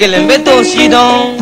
gelen beto sidon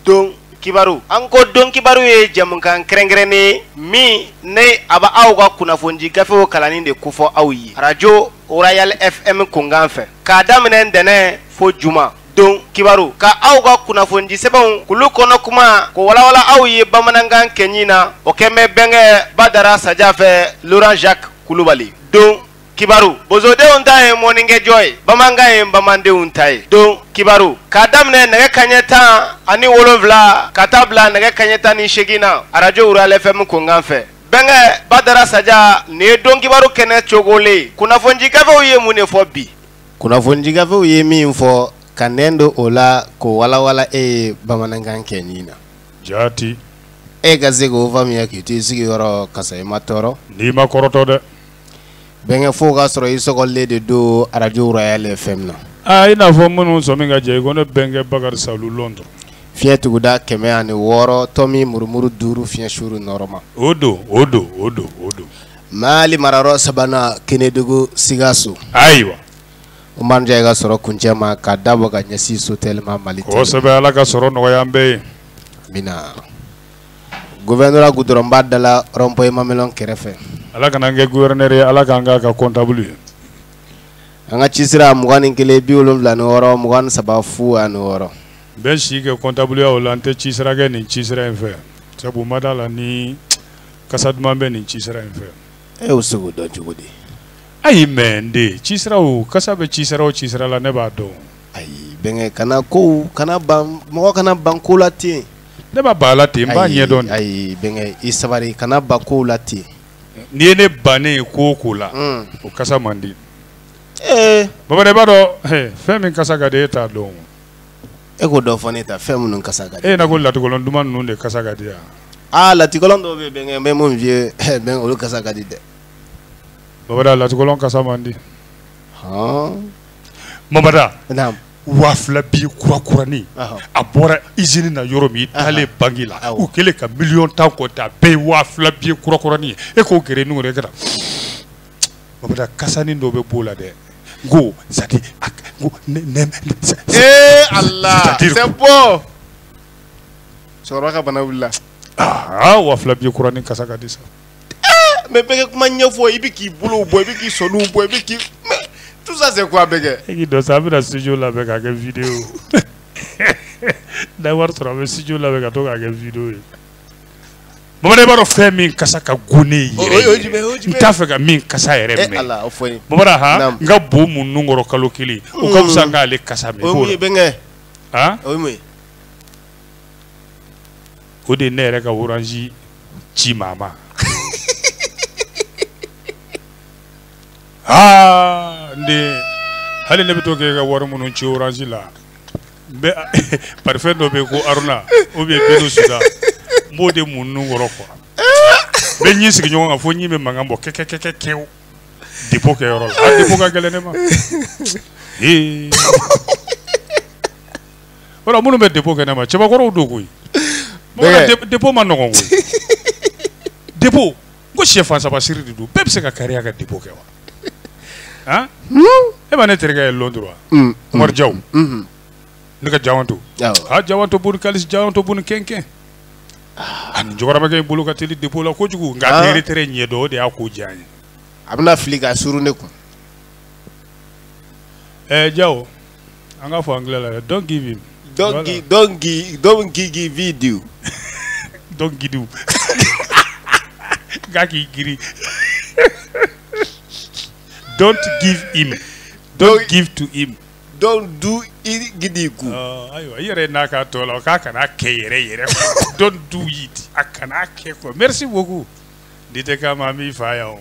don kibaru anko don kibaru ye jamunkan krengrene mi ne aba awga kunafonji gafewo kalani de kufo awyi radio Royal FM kunganfe ka damene ndene fo juma don kibaru ka awga kunafonji sebon kulu kono kuma ko wala awyi bamanangan kenyina o keme benge badara sajafe Laurent Jacques Kulubali don kibaru bozode untaye moninge joy bamangaye bamande untaye don kibaru kadamne nege kanyeta ani wolovla katabla nege kanyeta ni shegina radio Royal FM kunganfe benge badara saja ne don kibaru kene chogole kuna fonji kafe uye mune fo bi kuna fonji kafe uye mi info kanendo ola ko wala bamanangan kenyina jati gazego vamia kiti sigi yoro kasay matoro ni makoroto de benga foga soro isogolle de do radio Royal FM na ina fo munu so mi gaje ko ne benga Bakar Salu Londres fiatu guda keme ani woro tomi murmuru duru fien shuru norma odo mali mararo sabana kenedugo sigasu aiwa umman jayga soro kunjema ka dabo ga nyasi so telma malite ko sabe ala ka soro no yambe mina gouverneur gudron badala rompoy mamelon kerefe ala kana nge gouverneur ala kanga ka comptable anga chisira mugani kele biolum la no woro mugan sabafu an woro ben shi ke comptable ya olante chisira ge ni chisira enfer sabu madala ni kasaduma ben ni chisira enfer usugo do jugudi ayi mende chisira o kasabe chisira o chisira la ne ba do ayi benge kana ko kana bam mo kana bankula ti ne ba bala te mba nye don ayi benge isabari kana bakula ti ni ne bane ko la o kasa mandi baba de ba do femi kasa ga de ta do ko do foneta femi nun kasa ga na ko lati ko lon duma nun de kasa ga de lati ko lon do be benge me mon vieux ben o kasa ga de baba da lati ko lon kasa mandi baba da naam wafla bi kurakurani abora izini na yoromi tale bangila u kele ka million tan ko ta be wafla bi kurakurani ko gere nu re gara babada kasani ndo be bola de go zati go nem Allah c'est bon soraka banawilla wafla bi kurani kasaka disa mais peke kuma nyefo ibiki bulu boy ibiki sonu boy ibiki tout ça c'est quoi bege il doit savoir la studio là avec la vidéo d'avoir travaillé studio là avec la vidéo maman de baro fait min kasaka gone yi ta fe ga min kasa yere me Allah ofoi maman ha nga bo mun ngoro kalo kili o kam sa nga le kasa me bo benge o mi o de nere ka orange chi mama nde hali ne bito ke ga wor munun ci orange la be parfait do be ko aruna o be beno suda mode munnu woro ko be nyi sigi nyon afo nyi me mangambo ke dipo ke yoro la dipo ga gelene ma wala munu be dipo ke na ma cheba ko do ko yi dipo man no ko dipo go chef fa sa ba siri du be se ka kariya ga dipo ke wa eba ne terga Londres Omar Diaw nika jawanto jawanto bun kalis jawanto bun kenken an jogora ba kay bulu ka teli depo la ko jugu nga tere nyedo de ako jani abna fliga suru ne ko Diaw anga fo anglais la don't give him don't give video don't give gaki giri don't give him. Don't give to him. Don't do it gidiku. Ayo, yere naka tola kaka na yere. Don't do it. Akana keko. Merci beaucoup. Dite kama mi faya on.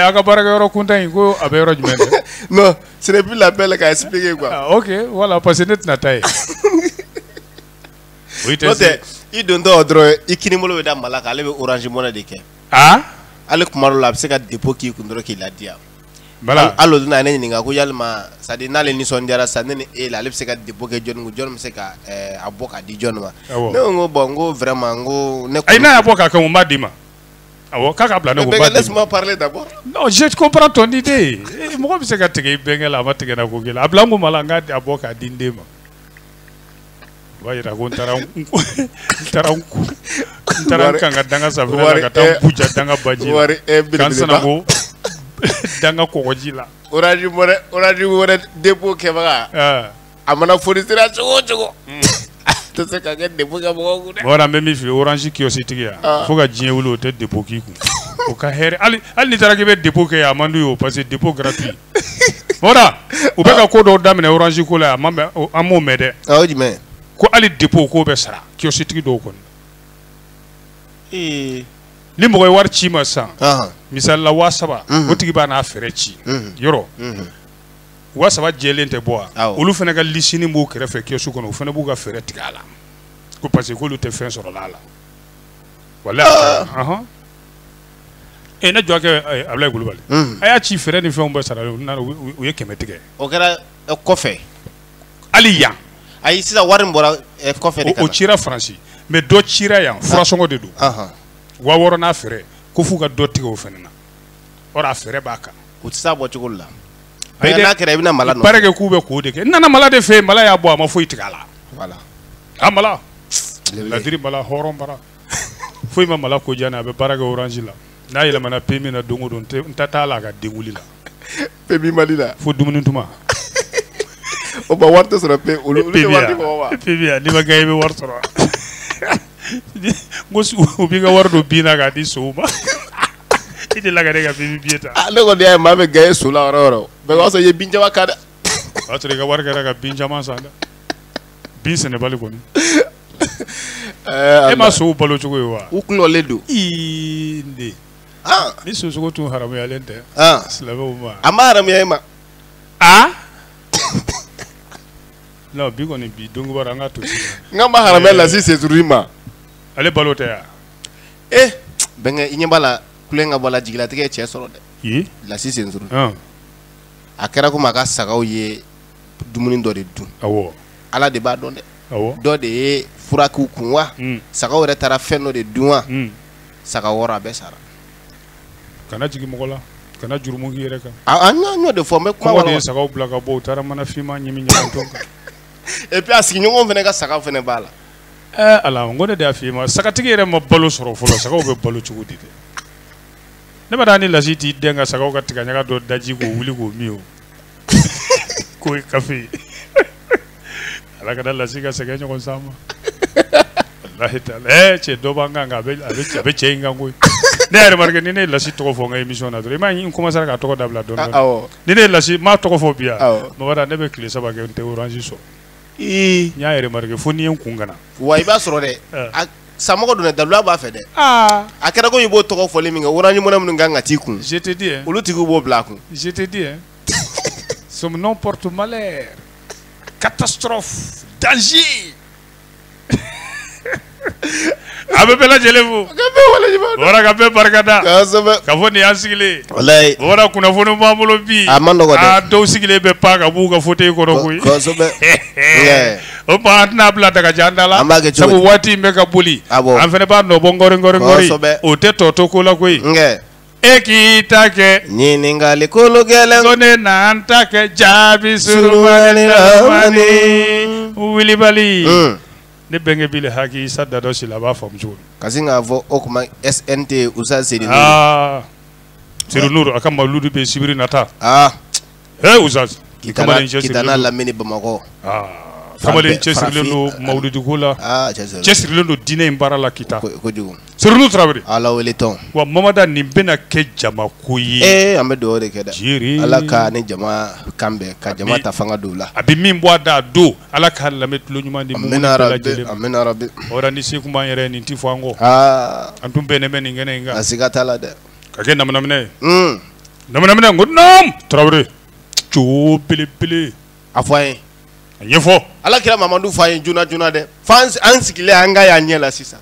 Akabara yoro kunta ingo abero jumende. Non, ce n'est plus l'appel qu'a expliqué quoi. OK, voilà parce que net na taille. Oui, t'es il donne ordre ikini molo weda malaka lebe orange mona deke. Ale kumaro la se ka dépôt ki kundoro ki la dia bala allo dina ne ninga ko yalma sa de nale ni son diara sa ne e la le se ka dépôt ke jon se ka aboka di jon ma no ngo bongo vraiment ngo ne ay na aboka ka mo madima awo kaka bla no ko laisse-moi parler d'abord non je comprends ton idée mɔgɔ bɛ se ka tigɛ i bɛnkɛ la a ma tigɛ na ko kelen a bila n kun ma la n k'a bɔ k'a di n den ma o b'a yira ko n taara n kan ka danga safunɛ la ka taa n buja danga baji la k'an sanango danga kɔgɔji la orange wɛrɛ dépôt kɛbaga a mana fournisseur cogo o cogo tɛ se ka kɛ dépôt kɛ mɔgɔw kun dɛ voilà n bɛ min f'i ye orange kiosque tigi yan fo ka diɲɛ wuli o tɛ dépôt k'i kun o ka hɛrɛ hali n'i taara k'i bɛ dépôt kɛ a man d'u ye o parce que dépôt gratuit voilà u bɛ ka ko dɔw daminɛ orange ko la an m'o mɛn dɛ o jumɛn ko hali dépôt k'o bɛ sara kiosque tigi dɔw kɔni ni mɔgɔ ye wari ci ma sisan misali la 3000 o tigi b'a n'a fɛɛrɛ ci yɔrɔ 3000 jɛlen tɛ bɔ wa olu fana ka lisini b'u kɛrɛfɛ kiosque kɔnɔ o fana b'u ka fɛɛrɛ tigɛ a la ko parce que k'olu tɛ fɛn sɔrɔ la wala ne jɔ kɛ Abulayi Kulubali a y'a ci fɛɛrɛ ni fɛnw bɛɛ sara u ye 100 tigɛ o kɛra kɔfɛ hali yan ayi sisan wari min bɔra kɔfɛ de o cira Faransi mais dɔ cira yan furasɔngɔ de don 6000 n'a fɛɛrɛ ko f'u ka dɔ tigɛ o fana na or a fɛɛrɛ b'a kan u tɛ se a bɔ cogo la n'a kɛra i bɛna mala nɔfɛ baara kɛ k'u bɛ k'o de kɛ n nana mala de fɛ yen mala y'a bɔ a ma foyi tigɛ a la voilà a mala ladiri mala hɔrɔn bara foyi ma mala ko diya a bɛ baara kɛ orange la n'a yɛlɛmana PMI na don o don n tɛ taa la a ka den wuli la PMI Mali la fo dumuni tuma o ma wari tɛ sɔrɔ olu tɛ wari di mɔgɔ ma PMI n'i ma gagné i bɛ wari sɔrɔ n ko u b'i ka wari don bin na k'a di sow ma i delila ka ne ka PMI billet ta ne kɔni y'a ye maa bɛ gagné so la yɔrɔ o yɔrɔ mais o y'a sɔrɔ i ye bin caman kan dɛ o y'a sɔrɔ i ka wari kɛra ka bin caman san dɛ bin sɛnɛbali kɔni e ma sow balo cogo ye wa u kulɔlen don n ni sosogo tun haramuyalen tɛ silamɛw ma a ma haramuya e ma non bi kɔni bi don kibaru an ka to n ka ma haramuya Lasi Sezuru ma ale balo tɛ ya bɛnkɛ i ɲɛ b'a la kulen ka bɔ la jigilatigɛ ye cɛ sɔrɔ dɛ Lasi Sezuru a kɛra komi a ka sagaw ye dumuni dɔ de dun awɔ Ala de b'a dɔn dɛ dɔ de ye fura k'u kun wa sagaw yɛrɛ taara fɛn dɔ de dun wa saga 6 a bɛɛ sara kana jigin mɔgɔ la kana jurumu k'i yɛrɛ kan an y'o de fɔ n bɛ kuma wala de ye sagaw bila ka bɔ u taara mana finma ɲimi ɲagantɔ kan et puis a sigiɲɔgɔnw fana ka saga fana b'a la ala n ko ne de y'a f'i ye ma sagatigi yɛrɛ ma balo sɔrɔ fɔlɔ sagaw bɛ balo cogo di dɛ ne ma taa ni Lasi t'i den ka sagaw ka tigɛ ɲaga dɔ daji k'o wuli k'o min o k'o ye kafe ala ka da Lasi ka sɛgɛn ɲɔgɔn sa ma walahi taala cɛ dɔ b'an kan a bɛ cɛ in kan koyi ne yɛrɛ remarqué ni ne ye Lasi tɔgɔ fɔ n ka émission na dɔrɔn i m'a ye n commencé ka tɔgɔ dabila dɔɔni dɔɔni ni ne ye Lasi m'a tɔgɔ fɔ bi yan Mamada ne bɛ tile 3 kɛ n tɛ orange sɔrɔ n y'a remarqué fo n'i ye n kun gana wa i b'a sɔrɔ dɛ samɔgɔ donna daluya b'a fɛ dɛ a kɛra ko i b'o tɔgɔ fɔli min kɛ orange money minnu kan ka t'i kun je te dis olu tigiw b'o bila a kun je te dis son nom porte malheur catastrophe danger a bɛ bɛɛ lajɛlen fo wara ka bɛɛ barikada ka fɔ nin y'an sigilen wara kunnafoni b'an bolo bi a ma nɔgɔ dɛ dɔw sigilen bɛ pan ka b'u ka fauteuil kɔrɔ koyi o tuma an tɛna bila dagajan da la sabu waati in bɛ ka boli an fana b'a nɔbɔ ngɔri o tɛ tɔ to ko la koyi e k'i ta kɛ ɲininkali kolo gɛlɛn ko ne n'an ta kɛ jaabi surumani lamani wulibali ne bɛnkɛ bile haki Isa Dado Sila a b'a faamu cogo di kasi k'a fɔ o kuma SNT Usa Seydou Nour Seydou Nour a ka mawuludu bɛ sibiri nata Usa kitana lamini Bamakɔ kamalen cɛsirilen don mawuludu ko la cɛsirilen don diinɛ in baara la kita kojugu Seydou Nour Tarawele Ala wele tɔn wa Mamada nin bɛna kɛ jama ko ye an bɛ dugawu de kɛ dɛ Ala ka ni jama kan bɛn ka jama ta fanga don la a bɛ min bɔ a da a don Ala ka lamɛn tulo ɲuman di mun bɛɛ lajɛlen ma amina rabi ora ni se kun b'an yɛrɛ nin ti fɔ an kɔ an tun bɛnnen bɛ nin kɛnɛ in kan a siga t'a la dɛ ka kɛ naminaminɛ ye naminaminɛ n ko naam Tarawele cogo belebele a fɔ an ye a ɲɛfɔ Ala kira Mamadu fɔ an ye joona joona dɛ f'an sigilen an ka y'an ɲɛ la sisan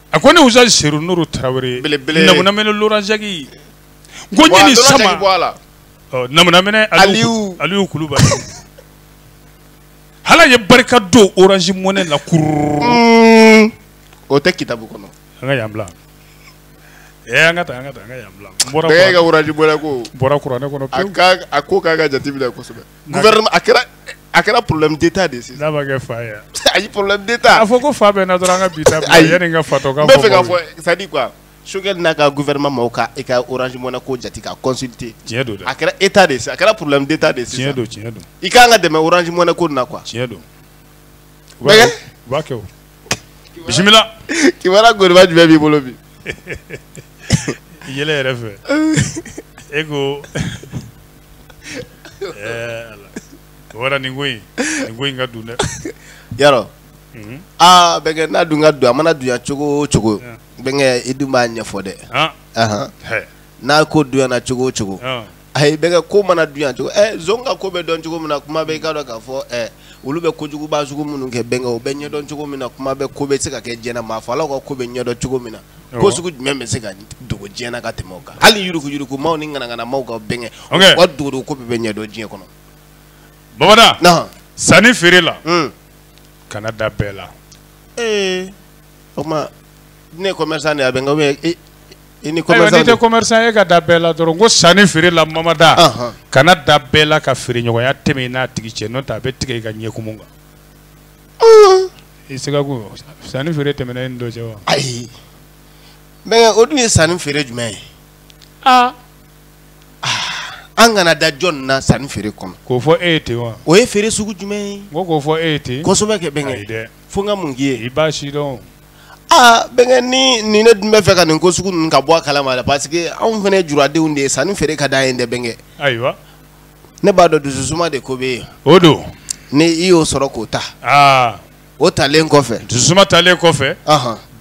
a ko ne Usa Seydou Nour Tarawele naminaminɛ Laurent Jacques n ko ɲini sama naminaminɛ Aliyu Kulubali Hala ye barika don orange money la kururu o tɛ kitabu kɔnɔ an ka yan bila angata yambla bɛɛ ka Orange Money ko bora kurane kono pe a ko ka jati bila kosɛbɛ gouvernement a kɛra problème d'état de sisan n'a ma kɛ fa ye ayi problème d'état a fɔ ko fa bɛ na dɔrɔn an ka bita yani ka fatɔ ka fɔ bɛ fɛ ka fɔ c'est à dire quoi Choguel n'a ka gouvernement ma ka e ka Orange Money ko jati ka consulter tiɲɛ don dɛ a kɛra état de sisan a kɛra problème d'état de sisan tiɲɛ don i kan ka dɛmɛ Orange Money ko na quoi tiɲɛ don u b'a kɛ o bisimila kibaruya gouvernement jumɛn b'i bolo bi yɛlɛ yɛrɛ fɛ e ko wala nin ko in ka dun dɛ yarɔ bɛnkɛ n'a dun ka don a mana dunya cogo o cogo bɛnkɛ i dun b'a ɲɛfɔ dɛ n'a ko dunyana cogo o cogo ayi bɛnkɛ ko mana dunya cogo zon ka ko bɛ dɔn cogo min na kuma bɛ i k'a dɔn k'a fɔ olu bɛ kojuguba sugu minnu kɛ bɛnkɛ o bɛ ɲɛdɔn cogo min na kuma bɛ ko bɛ se ka kɛ diɲɛ maa falaw ka ko bɛ ɲɛdɔn cogo min na ko sugu jumɛn bɛ se ka dogo diɲɛ na ka tɛmɛ o kan hali yuruku maaw ni ŋanaŋanamaw ka bɛnkɛ o ka dogo ko bɛ ɲɛdɔn diɲɛ kɔnɔ Babada sanni feere la kana da bɛɛ la o kuma ne commerçant de a bɛnkɛ ou bien ni tɛ commerçant e ka da bɛɛ la dɔrɔn ko sanni feere la Mamada kana da bɛɛ la ka feere ɲɔgɔnya tɛmɛ i n'a tigi cɛ n'o tɛ a bɛ tigɛ i ka ɲɛkumu kan i se ka ko sanni feere tɛmɛna i ni dɔ cɛ wa ayi bɛnkɛ o dun ye sanni feere jumɛn ye an kana da jɔn na sanni feere kɔnɔ k'o fɔ e ye ten wa o ye feere sugu jumɛn ye k'o fɔ e ye ten kosɛbɛ kɛ bɛnkɛ fo n ka mun k'i ye i b'a si dɔn bɛnkɛ ni ne dun bɛ fɛ ka nin ko sugu ninnu ka bɔ a kalama la parce que anw fana ye juradenw de ye sanni feere ka d'an ye dɛ bɛnkɛ ayiwa ne b'a dɔn dususuma de ko bɛ yen o don ni i y'o sɔrɔ k'o ta o talen kɔfɛ dususuma talen kɔfɛ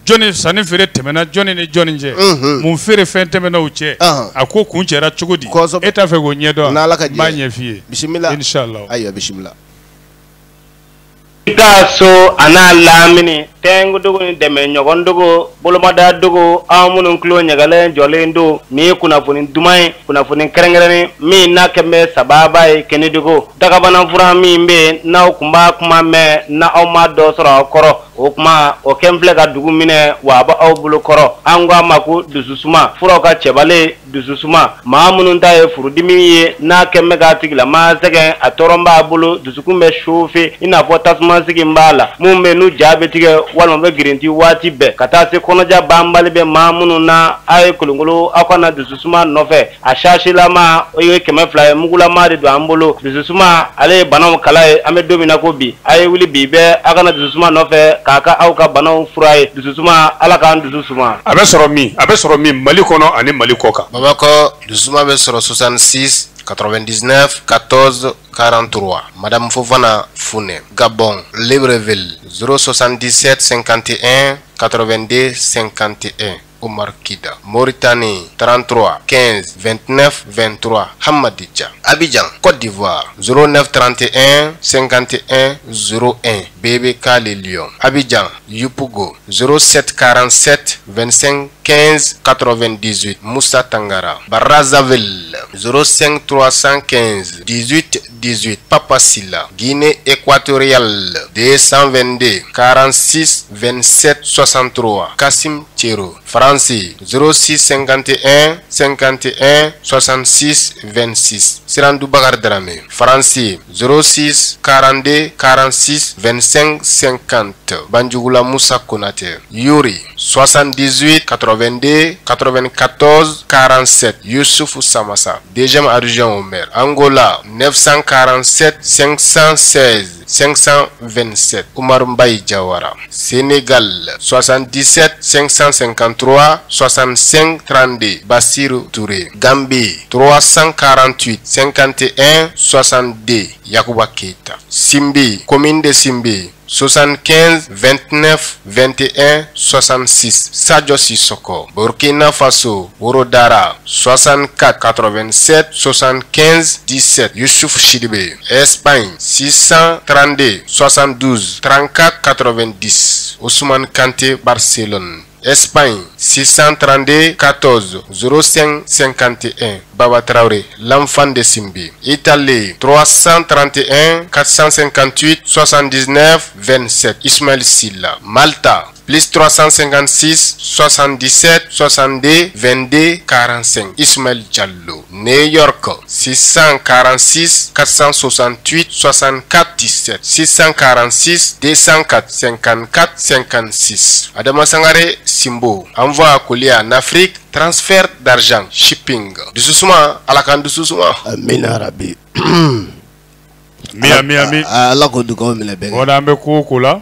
jɔnni sanni feere tɛmɛna jɔnni ni jɔnni cɛ mun feere fɛn tɛmɛna u cɛ a ko kun cɛra cogo di e t'a fɛ k'o ɲɛdɔn n'Ala ka jɛ n b'a ɲɛ f'i ye bisimila inshallah ayiwa bisimila ita so ana lamini tengu dugu ni deme ɲɔgɔn dugu bolomada dugu an minnu tulo ɲagalen jɔlen do ni kunnafoni duman ye kunnafoni kɛrɛnkɛrɛnnen min n'a kɛ bɛ sababa ye kɛnɛ dugu dagabana fura min bɛ n'aw kun b'a kuma mɛn n'aw ma dɔ sɔrɔ aw kɔrɔ o kuma o kɛn filɛ ka dugu minɛ wa a b'aw bolo kɔrɔ an ko a ma ko dususuma furaw ka cɛbalen dususuma maa minnu ta ye furudimi ye n'a kɛn bɛ k'a tigilama sɛgɛn a tɔɔrɔ b'a bolo dusukun bɛ chauffer i n'a fɔ tasuma sigi b'a la mun bɛ n'u ja bɛ tigɛ walima bɛ girinti waati bɛɛ ka taa se kɔnɔja banbali bɛ maa minnu na a ye kolonkolon aw kana dususuma nɔfɛ a sasilama o ye 200 ye mugulama de don an bolo dususuma ale ye banaw kala ye an bɛ don min na ko bi a ye wuli bi bɛɛ aw kana dususuma nɔfɛ k'a ka aw ka banaw fura ye dususuma ala k'an dusu suma a bɛ sɔrɔ min Mali kɔnɔ ani Mali kɔ kan Bamakɔ dusuma bɛ sɔrɔ 66 99 14 43 Madame Fofana Fune Gabon Libreville 077 51 82 51 Omar Kida Mauritanie 33 15 29 23 Hamadija Abidjan Côte d'Ivoire 09 31 51 01 BBK Les Lions Abidjan Yupougo 07 47 25 15 98 Moussa Tangara Brazzaville 05 315 18 18 Papa Silla Guinée équatoriale 222 46 27 63 Kassim Thierro France 06 51 51 66 26 Sirandou Bakar Dramé France 06 42 46 25 50 Banjugula Moussa Konate Yuri 78 82 94 47 Youssouf Samassa Deuxième adjoint au maire Angola 947 516 527 Oumar Mbaye Diawara Sénégal 77 553 65 32 Bassirou Touré Gambie 348 51 62 Yacouba Keita Simbi commune de Simbi 75 29 21 66 Sadio Sissoko Burkina Faso Worodara 64 87 75 17 Youssouf Chidibé Espagne 632 72 34 90 Ousmane Kanté Barcelone Espagne 632 14 05 51 Baba Traoré l'enfant de Simbi Italie 331 458 79 27 Ismaël Silla Malta Plus 356 77 62 22 45. Ismaël Diallo. New York 646 468 64 17 646 204 54 56. Adama Sangare Simbo. Envoi à colis en Afrique. Transfert d'argent. Shipping. Du soussouma. Alakan du soussouma. Amin Arabi. Mi. Allah ko dugaw minɛ bɛɛ. Wala an bɛ ko o ko la.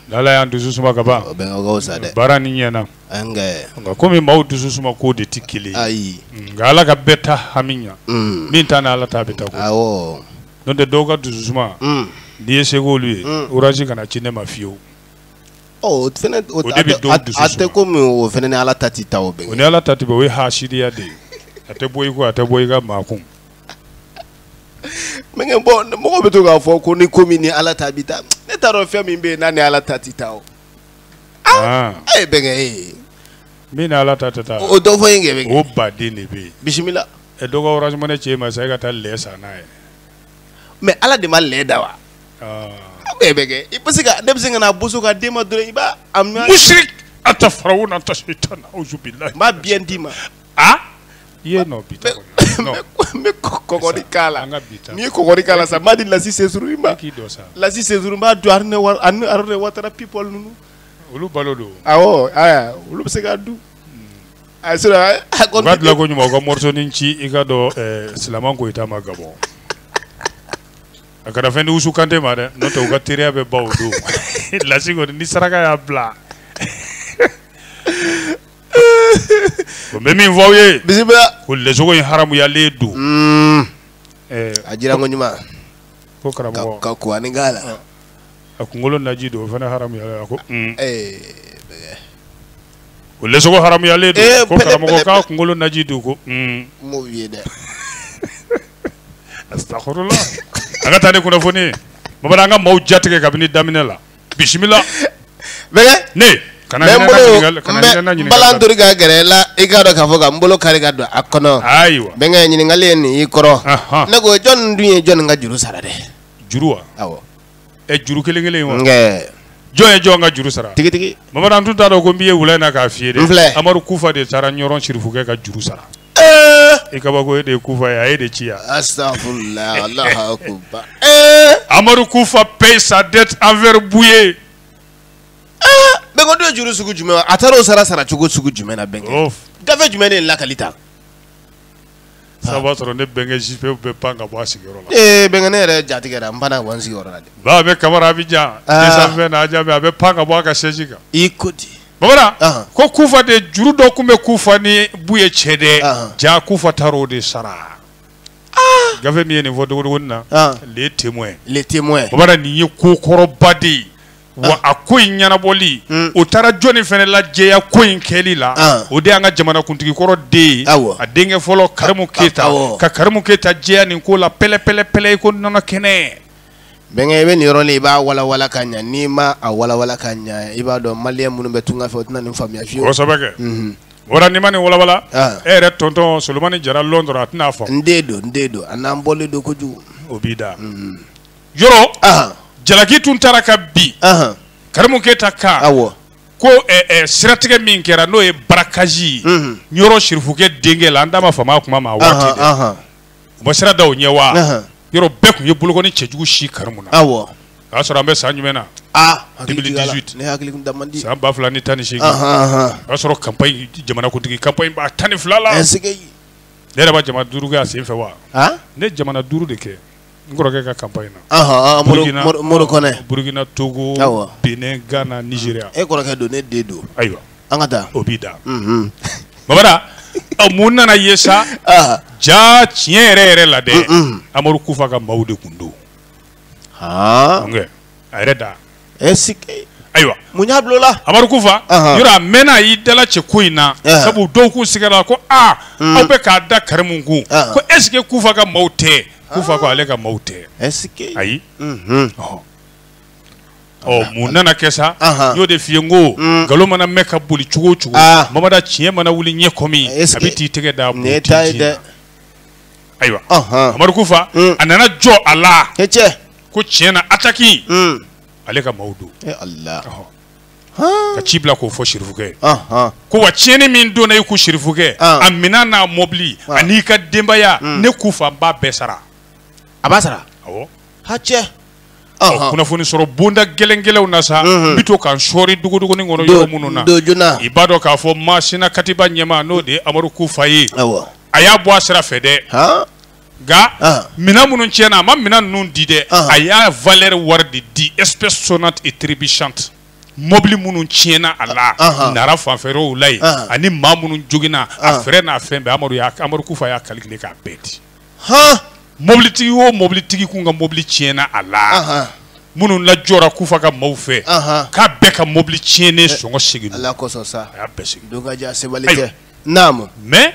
N'Ala y'an dusu suma ka ban. O bɛ o ka wusa dɛ. Baara ni ɲɛna. Nka komi maaw dusu suma ko de tɛ kelen ye. Ayi. Nka Ala ka bɛɛ ta hami ɲa. Min ta ni Ala ta bɛ taa ko. Awɔ. N'o tɛ dɔw ka dusu suma. N'i ye se k'olu ye. Orange kana ci ne ma fiyewu. O fɛnɛ o de bɛ dɔw dusu suma. A tɛ komi o fɛnɛ ni Ala ta ti ta o bɛ. O ni Ala ta ti bɛn o ye haasidiya de ye. A tɛ bɔ i ko a tɛ bɔ i ka maa kun. Mɛnkɛ bɔn mɔgɔ bɛ to k'a fɔ ko ni komi ni Ala ta bi ta ne t'a dɔn fɛn min bɛ yen n'a ni Ala ta ti ta o. A ye bɛnkɛ ye. Min ni Ala ta tɛ taa. O dɔ fɔ in kɛ bɛnkɛ. O baden de bɛ yen. Bisimila. Dɔ ka Orange Money cɛ ma sa e ka taa lɛ san n'a ye. Mais Ala de ma lɛ da wa. E bɛnkɛ i bɛ se ka denmisɛn ka na boso ka den ma dɔrɔn i b'a a minɛ. Mushrik ata farawo na ta shaitan auzu billahi. N b'a bien d'i ma. I ye nɔ bi ta n bɛ kɔgɔli k'a la n'i ye kɔgɔli k'a la sa n b'a di Lasi Sesuru i ma Lasi Sesuru n b'a dun Aruna Watara people ninnu olu balo don awɔ aya olu bɛ se k'a dun a sera u ka dilan ko ɲuman u ka morceau ni ci i ka dɔn Silaman Koyita ma Gabon a kɛra fɛn di Usu Kante ma dɛ n'o tɛ u ka teriya bɛ ban o don Lasi kɔni ni saraka y'a bila ko bɛ min fɔ aw ye bisimila ko lɛsogo in haramuyalen don a jira ko ɲuman ko karamɔgɔ ka ko ani k'a la a kunkolo naji don o fana haramuyalen a ko ko lɛsogo haramuyalen don ko karamɔgɔ k'a kunkolo naji don ko m'o ye dɛ astaghfirullah an ka taa ni kunnafoni ye Mamadu an ka maaw jatigɛ kabini daminɛ la bisimila ne kana balan tori ka gɛrɛ la i k'a dɔn k'a fɔ ka n bolo kari ka don a kɔnɔ ayiwa bɛnkɛ ɲininkali ye nin i kɔrɔ ne ko jɔn dun ye jɔn ka juru sara dɛ juru wa awɔ juru kelen kelen wa jɔn ye jɔn ka juru sara tigitigi Mamadu an tun t'a dɔn ko n b'i ye wula in na k'a f'i ye dɛ n filɛ Amadu Kufa de taara ɲɔrɔn Sirifukɛ ka juru sara i ka bɔ ko e de ye Kufa ye a ye de ci yan astaghfirullah Allahu akbar Amadu Kufa paye sa dette envers Bouye bɛnkɛ dun ye juru sugu jumɛn a taara o sara cogo sugu jumɛn na bɛnkɛ gafe jumɛn de lakali ta ça b'a sɔrɔ ne bɛnkɛ JP bɛ pan ka bɔ a sigiyɔrɔ la bɛnkɛ ne yɛrɛ jatigɛra n panna ka bɔ n sigiyɔrɔ la dɛ ba a bɛ Kamara Abidjan desanfɛ na Adjamé a bɛ pan ka bɔ a ka siège kan i ko di Bamana ko Kufa de juru dɔ kun bɛ Kufa ni Bouye cɛ dɛ ja Kufa taara o de sara gafe min ye nin fɔ dogodogoni na les témoins Bamana nin ye ko kɔrɔba de ye wa a ko in ɲɛnabɔli o taara jɔnni fɛnɛ lajɛya ko in kɛli la o de y'an ka jamanakuntigi kɔrɔ den ye a denkɛ fɔlɔ Karimu Keyita ka Karimu Keyita jɛya nin ko la pɛlɛ i ko nɔnɔ kɛnɛ bɛnkɛ i bɛ nin yɔrɔ la i b'a walawala ka ɲɛ n'i ma a walawala ka ɲɛ i b'a dɔn maliyɛn minnu bɛ tunga fɛ o tɛna nin faamuya fiyewu kosɛbɛ kɛ wara n'i ma nin walawala e yɛrɛ tonton Solomani Jara Londres a tɛna fɔ n den don a n'an bɔlen don kojugu o b'i da yɔrɔ jalaki tun taara ka bi Karimu Keyita ka ko siratigɛ min kɛra n'o ye barakazi ye yɔrɔ Sirifukɛ denkɛ la an da ma fama a kuma ma waati dɛ u ma sira da o ɲɛ wa yɔrɔ bɛɛ tun ye bolokɔni cɛjugu si Karimu na o y'a sɔrɔ an bɛ san jumɛn na 2018 ne hakili kun da man di san 2018 o y'a sɔrɔ campagne jamanakuntigi campagne ba 12 la ne yɛrɛ b'a jamana 5 kɛ a sen fɛ wa ne jamana 5 de kɛ n kɔrɔkɛ ka campagne na Burkina Togo Benin Ghana Nigeria e kɔrɔkɛ don ne den don ayiwa an ka taa o b'i da Mamada mun nana ye sa ja tiɲɛ yɛrɛ la dɛ Amadu Kufa ka maaw de kun don a yɛrɛ da ayiwa mun y'a bila o la Amadu Kufa yɔrɔ a mɛnna a y'i dala cɛ ko in na sabu dɔw kun sigara ko aw bɛ k'a da Karimu kun ko est ce que Kufa ka maaw tɛ Kufa ko ale ka maaw tɛ ayi mun nana kɛ sa n y'o de f'i ye n ko nkalon mana mɛn ka boli cogo o cogo Mamada tiɲɛ mana wuli ɲɛ kɔmi a bɛ t'i tɛgɛ da bon tintin ayiwa Amadu Kufa a nana jɔ a la ko tiɲɛ na attaque ale ka maaw don ka ci bila k'o fɔ sirifukɛ ko wa tiɲɛni min donna i kun sirifukɛ a minɛn n'a mɔbili ani ka denbaya ne k'u fanba bɛɛ sara a b'a sara awɔ hatɛ kunnafoni sɔrɔ bonda gɛlɛngɛlɛnw na sa n bɛ to ka n sɔɔri duguduguni kɔnɔ yɔrɔ minnu na i b'a dɔn k'a fɔ Masina Katiba ɲɛma n'o de ye Amadu Kufa ye a y'a bɔ a sira fɛ dɛ nka minɛn minnu tiɲɛna a ma minɛn ninnu di dɛ a y'a valeur wari de di espèce sonnante et trébuchante mobili minnu tiɲɛna a la nara fanfɛɛrɛw la yen ani maa minnu joginna a fɛrɛ n'a fɛn bɛɛ Amadu Kufa y'a calculé k'a bɛɛ di mobilitigi o mobilitigi kun ka mobili tiɲɛna a la minnu lajɔra Kufa ka maaw fɛ k'a bɛɛ ka mobili tiɲɛnen sɔngɔ segin Ala kosɔn sa a y'a bɛɛ segin donc a sabali tɛ naam mais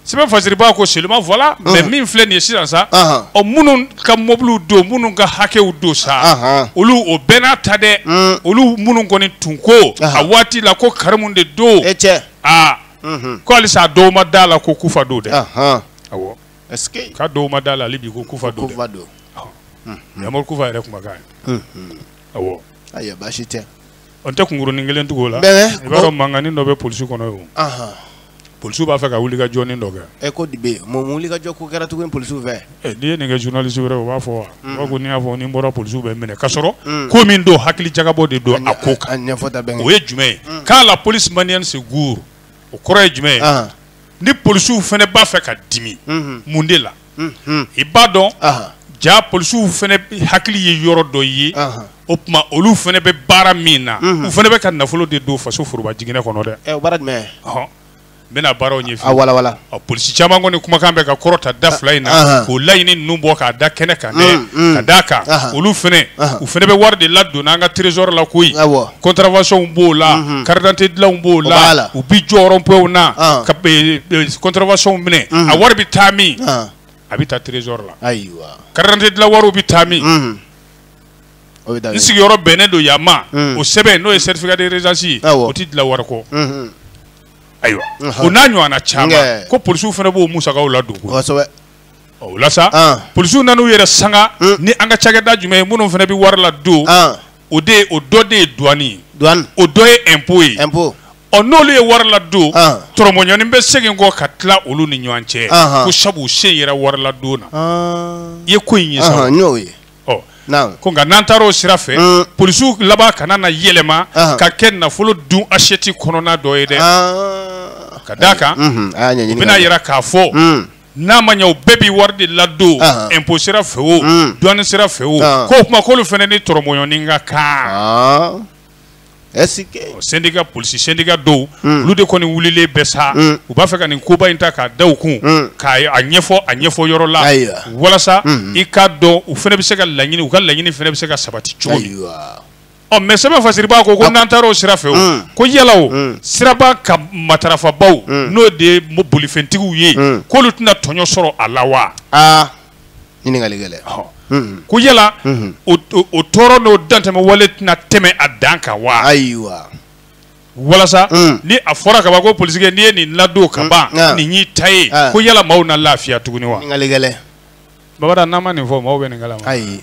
sɛbɛn fasiriba ko seulement voilà mais min filɛ nin ye sisan sa ɔ minnu ka mobiliw don minnu ka hakɛw don sa olu o bɛɛ n'a ta dɛ olu minnu kɔni tun ko a waati la ko Karimu de don ko halisa dɔw ma da la ko Kufa don dɛ awɔ ka dɔw ma da la hali bi ko Kufa don dɛ Amadu Kufa yɛrɛ kumakan ye awɔ ayiwa baasi tɛ on tɛ kunkurunin kelen tugu o la i b'a dɔn mankanni dɔ bɛ polisi kɔnɔ ye o polisiw b'a fɛ ka wuli ka jɔni dɔ kɛ ko dibe mun wuli ka jɔ ko kɛra tuguni polisiw fɛ n'i ye nin kɛ journaliste wɛrɛ o b'a fɔ wa u b'a ko n'i y'a fɔ ni n bɔra polisiw bɛ minɛ ka sɔrɔ ko min don hakili jagabɔ de don a ko kan o ye jumɛn ye k'a la police malienne se gourd o kɔrɔ ye jumɛn ye ni polisiw fɛnɛ b'a fɛ ka dimi mun de la i b'a dɔn ja polisiw fɛnɛ hakili ye yɔrɔ dɔ ye o tuma olu fɛnɛ bɛ baara min na u fɛnɛ bɛ ka nafolo de don faso foroba jiginɛ kɔnɔ dɛ o baara jumɛn n bɛna baaraw ɲɛf'i ye wala polisi caman kɔni kumakan bɛ ka kɔrɔta da fila in na k'o laɲini ninnu bɔ k'a da kɛnɛ kan dɛ ka d'a kan olu fɛnɛ u fɛnɛ bɛ wari de ladon n'an ka trésor la koyi contravention b'o la carte d'identité dilanw b'o la u bi jɔ rond-point na ka contravention minɛ a wari bɛ taa min a bɛ taa trésor la ayiwa carte d'identité dilan wariw bɛ taa min n sigiyɔrɔ bɛnnen don yan ma o sɛbɛn n'o ye certificat de résidence ye o tɛ dilan wari kɔ ayiwa o n'a ɲɔgɔnna caman ko polisiw fana b'o musakaw ladon o la sa polisiw nan'u yɛrɛ sanga ni an ka cakɛda jumɛn ye minnu fana bɛ wari ladon o dɔ de ye douane o dɔ ye impôt ye ɔ n'olu ye wari ladon tɔrɔmɔɲɔni bɛ segin kɔ ka tila olu ni ɲɔgɔn cɛ ko sabu sen yɛrɛ wari ladon na i ye ko in ye sa ko nka n'an taara o sira fɛ polisiw laban kana na yɛlɛma ka kɛ nafolo dun assiette kɔnɔna dɔ ye dɛ ka d'a kan u bɛna yira k'a fɔ n'a ma ɲɛ o bɛɛ bi wari de ladon impôt sira fɛ o douane sira fɛ o k'o kuma k'olu fana ni tɔrɔmɔɲɔni ka kan syndicat polisi syndicat dɔw olu de kɔni wulilen bɛ sa u b'a fɛ ka nin koba in ta k'a da u kun k'a ɲɛfɔ yɔrɔ la walasa i k'a dɔn u fana bɛ se ka laɲini u ka laɲini fana bɛ se ka sabati cogo min mɛ sɛbɛn fasiriba ko n'an taara o sira fɛ o ko yala o siraba ka matarafabaw n'o de ye bolifɛntigiw ye k'olu tɛna tɔɲɔ sɔrɔ a la wa ɲininkali gɛlɛn ko yala o tɔɔrɔ n'o dantɛmɛ wale tɛna tɛmɛ a dan kan wa ayiwa walasa ni a fɔra ka ban ko polisikɛ n'i ye nin ladon ka ban nin y'i ta ye ko yala maaw na lafiya tuguni wa ɲininkali gɛlɛn babada n'an ma nin fɔ maaw bɛ nin kalama ayi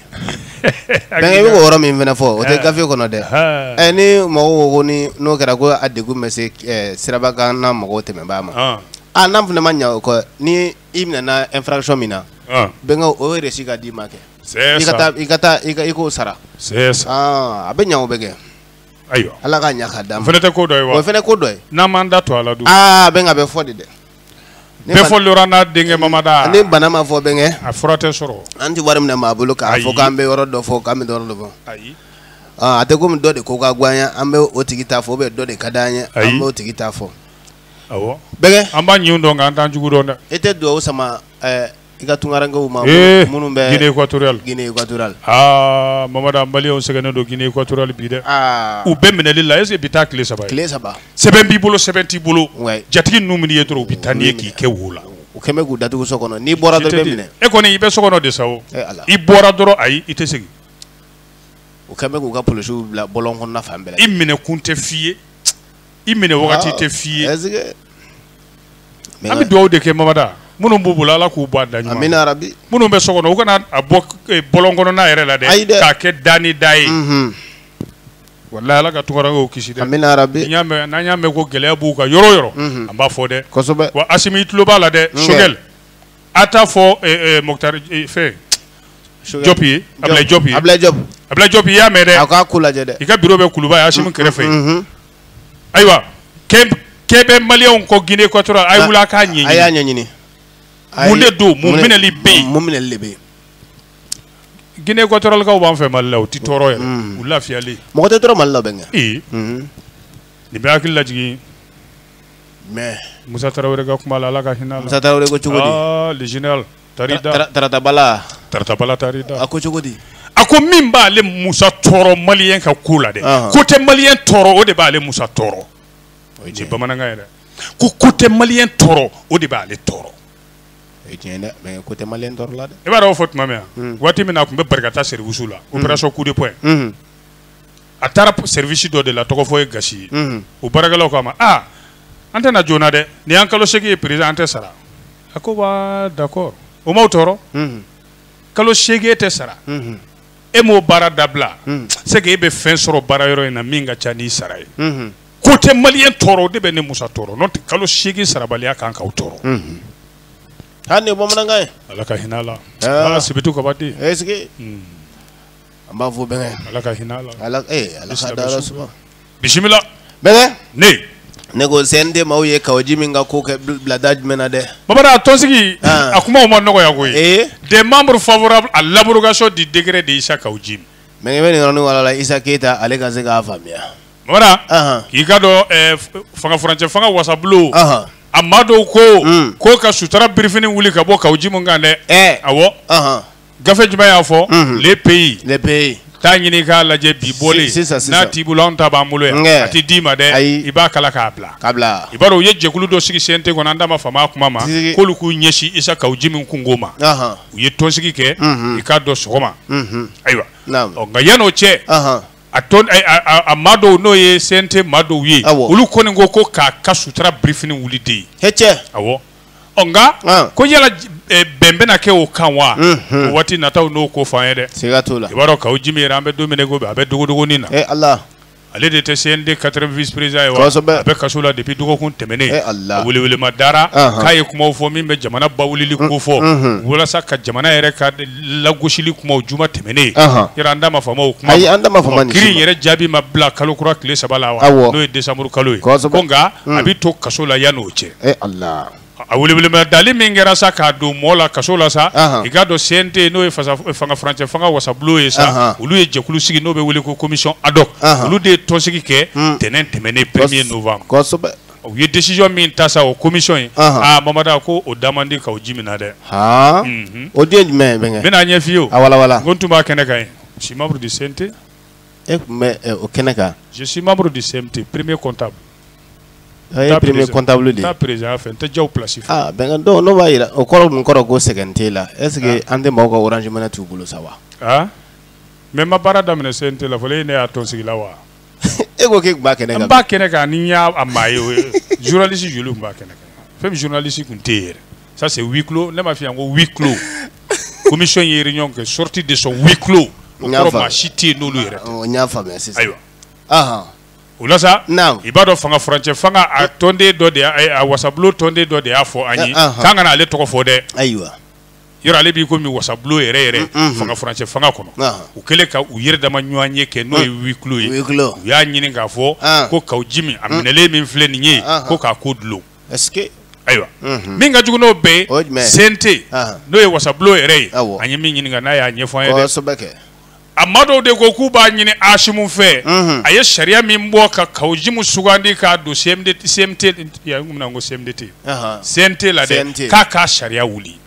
bɛnkɛ i bɛ k'o yɔrɔ min fɛnɛ fɔ o tɛ gafe kɔnɔ dɛ ni mɔgɔw ko ni n'o kɛra ko a degun bɛ se siraba kan na mɔgɔw tɛmɛbaa ma n'an fɛnɛ ma ɲɛ o kɔ ni i minɛna infraction min na bɛnkɛ o récit ka d'i ma kɛ i k'o sara a bɛ ɲɛ o bɛ kɛ ayiwa ala ka ɲɛ ka d'a ma o fɛnɛ tɛ ko dɔ ye wa o fɛnɛ ko dɔ ye n'an m'an da to a la dun bɛnkɛ a bɛ fɔ de dɛ bɛɛ fɔ lora n'a denkɛ mamada ni bana ma fɔ bɛnkɛ a fura tɛ sɔrɔ an tɛ wari minɛ maa bolo k'a fɔ k'an bɛ yɔrɔ dɔ fɔ k'an bɛ yɔrɔ dɔ fɔ ayi a tɛ komi dɔ de ko ka go an ye an bɛ o tigi ta fɔ dɔ de ka d'an ye an bɛ o tigi ta fɔ awɔ bɛnkɛ an b'a ɲin dɔn nka an t'an jugu dɔn dɛ i tɛ duwawu sama i ka tunkarankew ma minnu bɛ Guinée équatoriale mamada an maliyɛnw sɛgɛnnen don Guinée équatoriale bi dɛ u bɛɛ minɛli la est-ce que bi taa tile saba ye sɛbɛn b'i bolo sɛbɛn t'i bolo jatigi ninnu minɛ i ye dɔrɔn u bɛ taa n'i ye k'i kɛ wo la u kɛn bɛ k'u datugu so kɔnɔ n'i bɔra dɔrɔn i bɛ minɛ e kɔni i bɛ so kɔnɔ de sa o i bɔra dɔrɔn ayi i tɛ segin u kɛn bɛ k'u ka polisiw bila bɔlɔn kɔnɔna fan bɛɛ la i minɛ kun tɛ f'i ye i minɛ wagati tɛ f'i ye an bɛ dugawu de kɛ mamada minnu b'u bolo ala k'u bɔ a da ɲuman amina rabi minnu bɛ so kɔnɔ u kana a bɔ bɔlɔn kɔnɔna yɛrɛ la dɛ k'a kɛ da ni da ye wallahi ala ka tukarago kisi de amina rabbi n'an y'a mɛn ko gɛlɛya b'u kan yɔrɔ yɔrɔ an b'a fɔ dɛ kosɛbɛ wa Asimi tulo b'a la dɛ Sogɛl a t'a fɔ Mokhtar fɛ Diop ye Ablaye Diop i y'a mɛn dɛ a k'a ko lajɛ dɛ i ka bureau bɛ Kuluba ye Asimi kɛrɛfɛ ayiwa k'e bɛ maliyɛnw kɔ Guinée Équatoriale a ye wuli a k'a ɲɛɲini a y'a ɲɛɲini mun de don mun minɛli bɛ yen mun minɛli de bɛ yen Guinée Équatoriale kaw b'an fɛ Mali la u ti tɔɔrɔ yɛrɛ u lafiyalen mɔgɔ tɛ tɔɔrɔ Mali la bɛnkɛ nin bɛ hakili lajigin mais Musa Tarawele ka kuma la Ala ka hinɛ a la Musa Tarawele ko cogo di le général Tarida Taratabala Tarida a ko cogo di a ko min b'ale Musa tɔɔrɔ maliyɛn ka ko la dɛ ko tɛ maliyɛn tɔɔrɔ o de b'ale Musa tɔɔrɔ o ye bamanankan ye dɛ ko tɛ maliyɛn tɔɔrɔ o de b'ale tɔɔrɔ o ye tiɲɛ dɛ mais ko tɛ maliyɛn tɔɔrɔ la dɛ i b'a dɔn o fɔ tuma min waati min na a tun bɛ barikata service la opération coup de poing a taara service dɔ de la tɔgɔ fɔ ye Gasi ye o baarakɛlaw k'a ma an tɛna joona dɛ nin y'an kalo 8 ye président an tɛ sara a ko wa d'accord o m'aw tɔɔrɔ kalo 8 tɛ sara e m'o baara dabila c'est que e bɛ fɛn sɔrɔ baara yɔrɔ in na min ka ca n'i sara ye ko tɛ maliyɛn tɔɔrɔ o de bɛ ne Musa tɔɔrɔ n'o tɛ kalo 8 sarabaliya kan k'aw tɔɔrɔ hali bamanankan ye Ala ka hinɛ a la Sibitu Kabate est-ce que an b'a fɔ bɛnkɛ Ala ka hinɛ a la Ala ka dayɔrɔ suma bisimila bɛnkɛ ne ko CNT maaw ye Kawoji min ka ko kɛ bila da jumɛn na dɛ Babada a tɔnsigi a kumaw ma nɔgɔya koyi des membres favorables à l'abrogation du décret de Issa Kawoji bɛnkɛ bɛ nin yɔrɔnin wala la Issa Keita ale ka se k'a faamuya Babada k'i ka dɔn fanga furancɛ fanga wasabulon a maa dɔw ko ka sutura birifini wuli ka bɔ Kawoji mun kan dɛ awɔ gafe jumɛn y'a fɔ les pays taa ɲini k'a lajɛ bi bɔlen n'a t'i bolo anw ta b'an bolo yan a tɛ d'i ma dɛ i b'a kala k'a bila i b'a dɔn u ye jɛkulu dɔ sigi CNT kɔnɔ an da ma fama a kuma ma k'olu k'u ɲɛsin Issa Kawoji min kungo ma u ye tɔnsigi kɛ i k'a dɔn sɔgɔma ayiwa nka yan'o cɛ a maa dɔw n'o ye CNT maa dɔw ye olu kɔni ko k'a ka sutura birifini wuli de ye awɔ nka ko yala bɛn bɛna kɛ o kan wa o waati nataw n'o ko f'an ye dɛ siga t'o la i b'a dɔn Kawoji min yɛrɛ an bɛ don min na ko bi a bɛ dogodogonin na Ala ale de tɛ CND 4e vice président ye wa a bɛ kaso la depuis dɔgɔkun tɛmɛnen a welewelema dara k'a ye kumaw fɔ min bɛ jamana bawulili ko fɔ walasa ka jamana yɛrɛ ka lagosili kumaw juma tɛmɛnen yɛrɛ an da ma fama o kuma kiiri in yɛrɛ jaabi ma bila kalo kura tile 3 la wa n'o ye décembre kalo ye ko nka a bɛ to kaso la yan'o cɛ a welewelema dali min kɛra sa k'a don mɔɔ la kaso la sa i k'a dɔn CNT n'o ye fanga furancɛ fanga wasabulon ye sa olu ye jɛkulu sigi n'o bɛ wele ko commission ad hoc olu de ye tɔnsigi kɛ tɛnɛn tɛmɛnen 1er novembre u ye décision min ta sa o commission ye Mamada ko o da man di Kawoji min na dɛ o den jumɛn bɛnkɛ n bɛna ɲɛ f'i ye o wala n ko n tun b'a kɛnɛ kan ye je suis membre du CNT e tun bɛ o kɛnɛ kan je suis membre du CNT premier comptable premier comptable de taa président fɛ n tɛ jaw place fɛ bɛnkɛ dɔw n'o b'a yira o kɔrɔ dun kɔrɔ ko sɛgɛn t'e la est ce que an tɛ maaw ka orange money t'u bolo sa wa mais ma baara daminɛ CNT la fɔlɔ e ne y'a tɔnsigi la wa e ko k'e tun b'a kɛnɛ kan n b'a kɛnɛ kan ni n y'a maa ye journaliste joli tun b'a kɛnɛ kan fɛn min journaliste tun tɛ yen yɛrɛ ça c'est huis clos ne m'a f'i ye ko huis clos commission ye réunion kɛ sortie de son huis clos o kɔrɔ maa si tɛ yen n'olu yɛrɛ tɛ n y'a faamuya sisan ayiwa o la sa i b'a dɔn fanga furancɛ fanga a tɔnden dɔ de a wasabulon tɔnden dɔ de y'a fɔ an ye k'an kana ale tɔgɔ fɔ dɛ ayiwa yɔrɔ ale b'i komi wasabulon yɛrɛ fanga furancɛ fanga kɔnɔ u kɛlen ka u yɛrɛ dama ɲɔgɔn ye kɛ n'o ye huis clos ye u y'a ɲini k'a fɔ ko Kawoji min a minɛlen min filɛ nin ye ko k'a ko dulon ayiwa min ka jugu n'o bɛɛ ye CNT n'o ye wasabulon yɛrɛ ye an ye min ɲininka n'a y'a ɲɛfɔ an ye dɛ a maa dɔw de ko k'u b'a ɲini Asimu fɛ a ye sariya min bɔ ka Kawoji min sugandi k'a don CMT la dɛ k'a k'a sariya wuli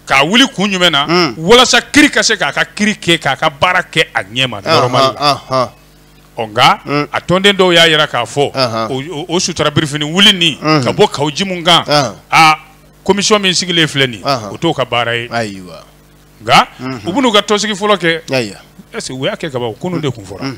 k'a wuli kun jumɛn na walasa kiiri ka se k'a ka kiiri kɛ k'a ka baara kɛ a ɲɛ ma normal la nka a tɔnden dɔw y'a yira k'a fɔ o sutura birifini wuli nin ka bɔ Kawoji min kan commission min sigilen filɛ nin o t'o ka baara ye nka u bɛn'u ka tɔnsigi fɔlɔ kɛ est-ce que u y'a kɛ kaban kunun de kun fɔra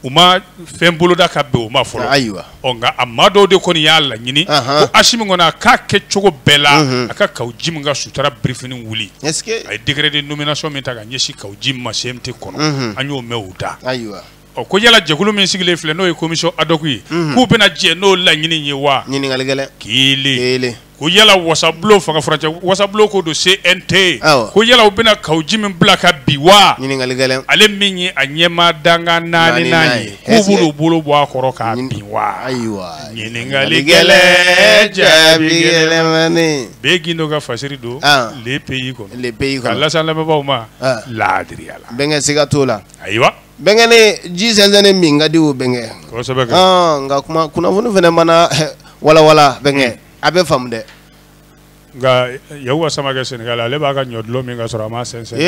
u ma fɛn boloda ka bɛn o ma fɔlɔ nka a maa dɔw de kɔni y'a laɲini ko Asimi kɔni a k'a kɛ cogo bɛɛ la a ka Kawoji min ka sutura birifini wuli a ye décret de nomination min ta ka ɲɛsin Kawoji ma CMT kɔnɔ an y'o mɛn o da ko yala jɛkulu min sigilen filɛ n'o ye commission ad hoc ye k'u bɛna jɛ n'o laɲini ye wa ɲininkali gɛlɛn kelen ko yala wasabulo fanga furancɛ wasabulo ko don CNT ko yala u bɛna kawuji min bila ka bi wa ɲininkali gɛlɛn ale min ye a ɲɛmaa danga naani ye k'u b'u bolo bɔ a kɔrɔ k'a bin wa ayiwa ɲininkali gɛlɛn jaabi gɛlɛnmani bɛɛ gindo ka fasiri don le pays kɔnɔ ka lase an lamɛnbaaw ma laadiriya la bɛnkɛ siga t'o la ayiwa bɛnkɛ ni ji sɛnsɛnni min ka di o bɛnkɛ kosɛbɛ nka kuma kunnafoni fana mana walawala bɛnkɛ a bɛ faamu dɛ nka Yakuba Samakɛ Senegal ale b'a ka ɲɔdulɔ min ka sɔrɔ a ma sɛnsɛn